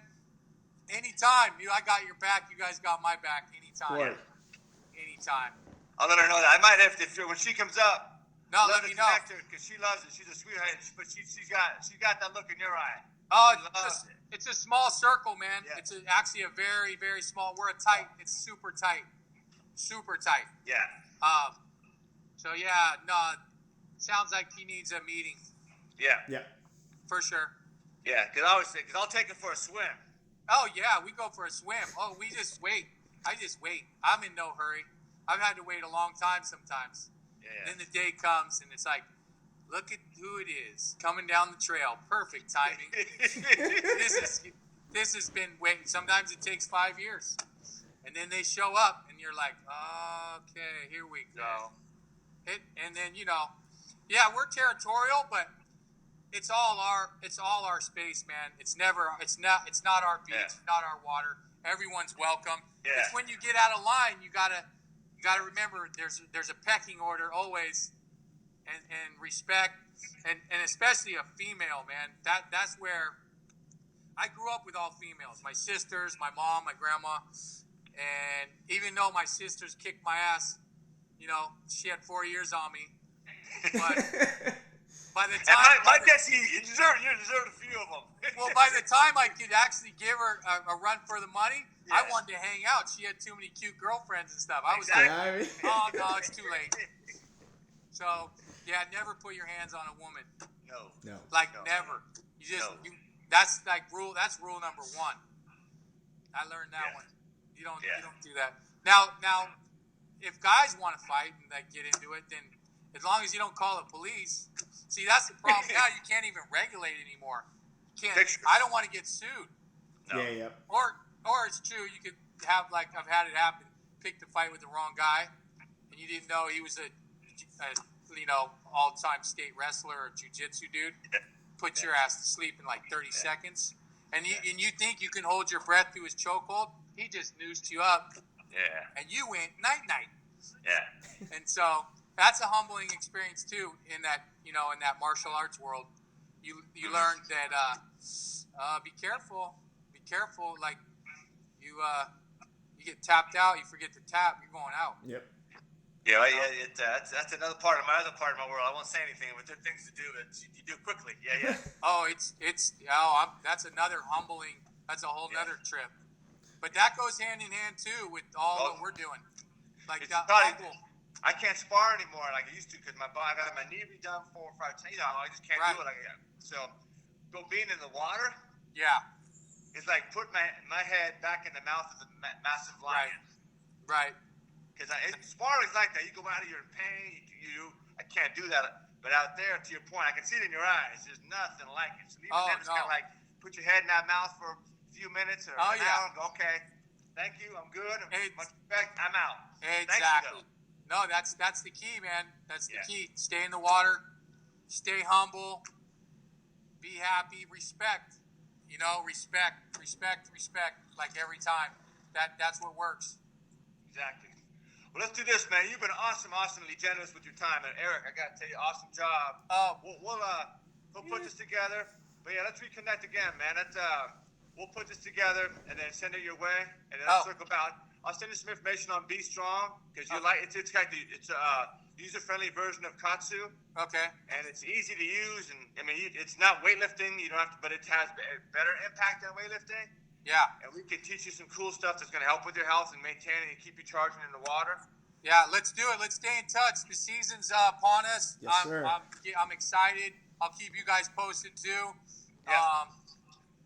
Anytime, I got your back. You guys got my back. Anytime. Right. Anytime. I'll let her know that. I might have to when she comes up. No, let me know. Because she loves it. She's a sweetheart, but she's got that look in your eye. Oh, it's a small circle, man. Yeah. It's actually a very, very small. We're it's super tight. Super tight. Yeah. So yeah, no, sounds like he needs a meeting Yeah. Yeah. for sure. Yeah. Because I always say, I'll take her for a swim. Oh yeah, we go for a swim. Oh, we just wait. I just wait. I'm in no hurry. I've had to wait a long time sometimes. Yeah. Then the day comes and it's like, look at who it is coming down the trail. Perfect timing. This has been waiting. Sometimes it takes 5 years, and then they show up, and you're like, okay, here we go. And then yeah, we're territorial, but it's all our space, man. It's not our beach, not our water. Everyone's welcome. Yeah. It's when you get out of line, you gotta remember there's a pecking order always. And respect, and especially a female, man. That's where I grew up with all females. My sisters, my mom, my grandma, and even though my sisters kicked my ass, she had 4 years on me. But by the time my guess, you deserved a few of them. well, by the time I could actually give her a run for the money, I wanted to hang out. She had too many cute girlfriends and stuff. I was like, oh no, it's too late. So. Yeah, never put your hands on a woman. No. Never. You just That's rule number 1. I learned that one. You don't do that. Now, if guys want to fight and get into it, then as long as you don't call the police. See, that's the problem. Now you can't even regulate anymore. You can't. I don't want to get sued. No. Yeah. Or it's true. You could have I've had it happen. Picked a fight with the wrong guy, and you didn't know he was a all-time state wrestler or jiu-jitsu dude. Put your ass to sleep in 30 seconds. And you think you can hold your breath through his chokehold? He just noosed you up. Yeah. And you went night-night. Yeah. And so that's a humbling experience too. In that in that martial arts world, you learn that be careful. Be careful. You get tapped out, you forget to tap, you're going out. Yep. Yeah, that's another part of my world. I won't say anything, but there are things to do that you do quickly. Yeah. Oh, that's another humbling. That's a whole nother trip. But that goes hand in hand too with all what we're doing. I can't spar anymore like I used to because I've had my knee redone 4 or 5 times. I just can't do it like that. So, being in the water. Yeah. It's like put my head back in the mouth of the massive lion. Right. Because sparring's like that. You go out here in pain. I can't do that. But out there, to your point, I can see it in your eyes. There's nothing like it. So even then, it's kind of put your head in that mouth for a few minutes or an hour and go, okay, thank you, I'm good. Much respect, I'm out. Exactly. No, that's the key, man. That's the key. Stay in the water. Stay humble. Be happy. Respect. Respect, every time. That's what works. Exactly. Well, let's do this, man. You've been awesomely generous with your time. And Eric, I got to tell you, awesome job. We'll put this together. But yeah, let's reconnect again, man. We'll put this together and then send it your way. And then I'll circle back. I'll send you some information on Be Strong because it's a user-friendly version of Katsu. Okay. And it's easy to use, and it's not weightlifting. You don't have to, but it has better impact than weightlifting. Yeah. And we can teach you some cool stuff that's going to help with your health and maintaining and keep you charging in the water. Yeah, let's do it. Let's stay in touch. The season's upon us. Yes, sir. I'm excited. I'll keep you guys posted too. Yeah.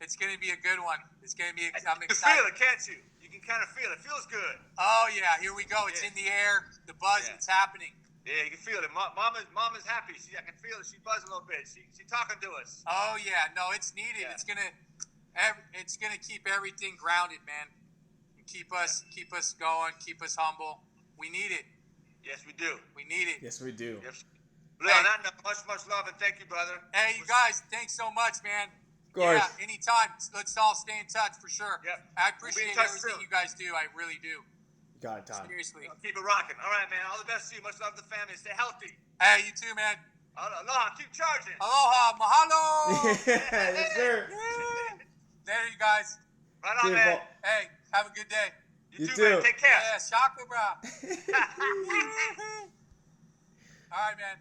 It's going to be a good one. I'm excited. You can feel it, can't you? You can kind of feel it. It feels good. Oh yeah, here we go. It's in the air. The buzz. It's happening. Yeah, you can feel it. Mama's happy. I can feel it. She buzzed a little bit. She's talking to us. Oh yeah, no, it's needed. Yeah. It's gonna keep everything grounded, man. And keep us going. Keep us humble. We need it. Yes, we do. We need it. Yes, we do. Yes. Well, on that note, much love and thank you, brother. Hey, you guys, thanks so much, man. Of course. Yeah, anytime. Let's all stay in touch for sure. Yep. I appreciate everything you guys do. I really do. You got it, Todd. Seriously. Keep it rocking. All right, man. All the best to you. Much love to the family. Stay healthy. Hey, you too, man. Aloha. Keep charging. Aloha. Mahalo. Yes, sir. There you guys. Right on, man. Hey, have a good day. You too, man. Take care. Yeah, shaka, bra. All right, man.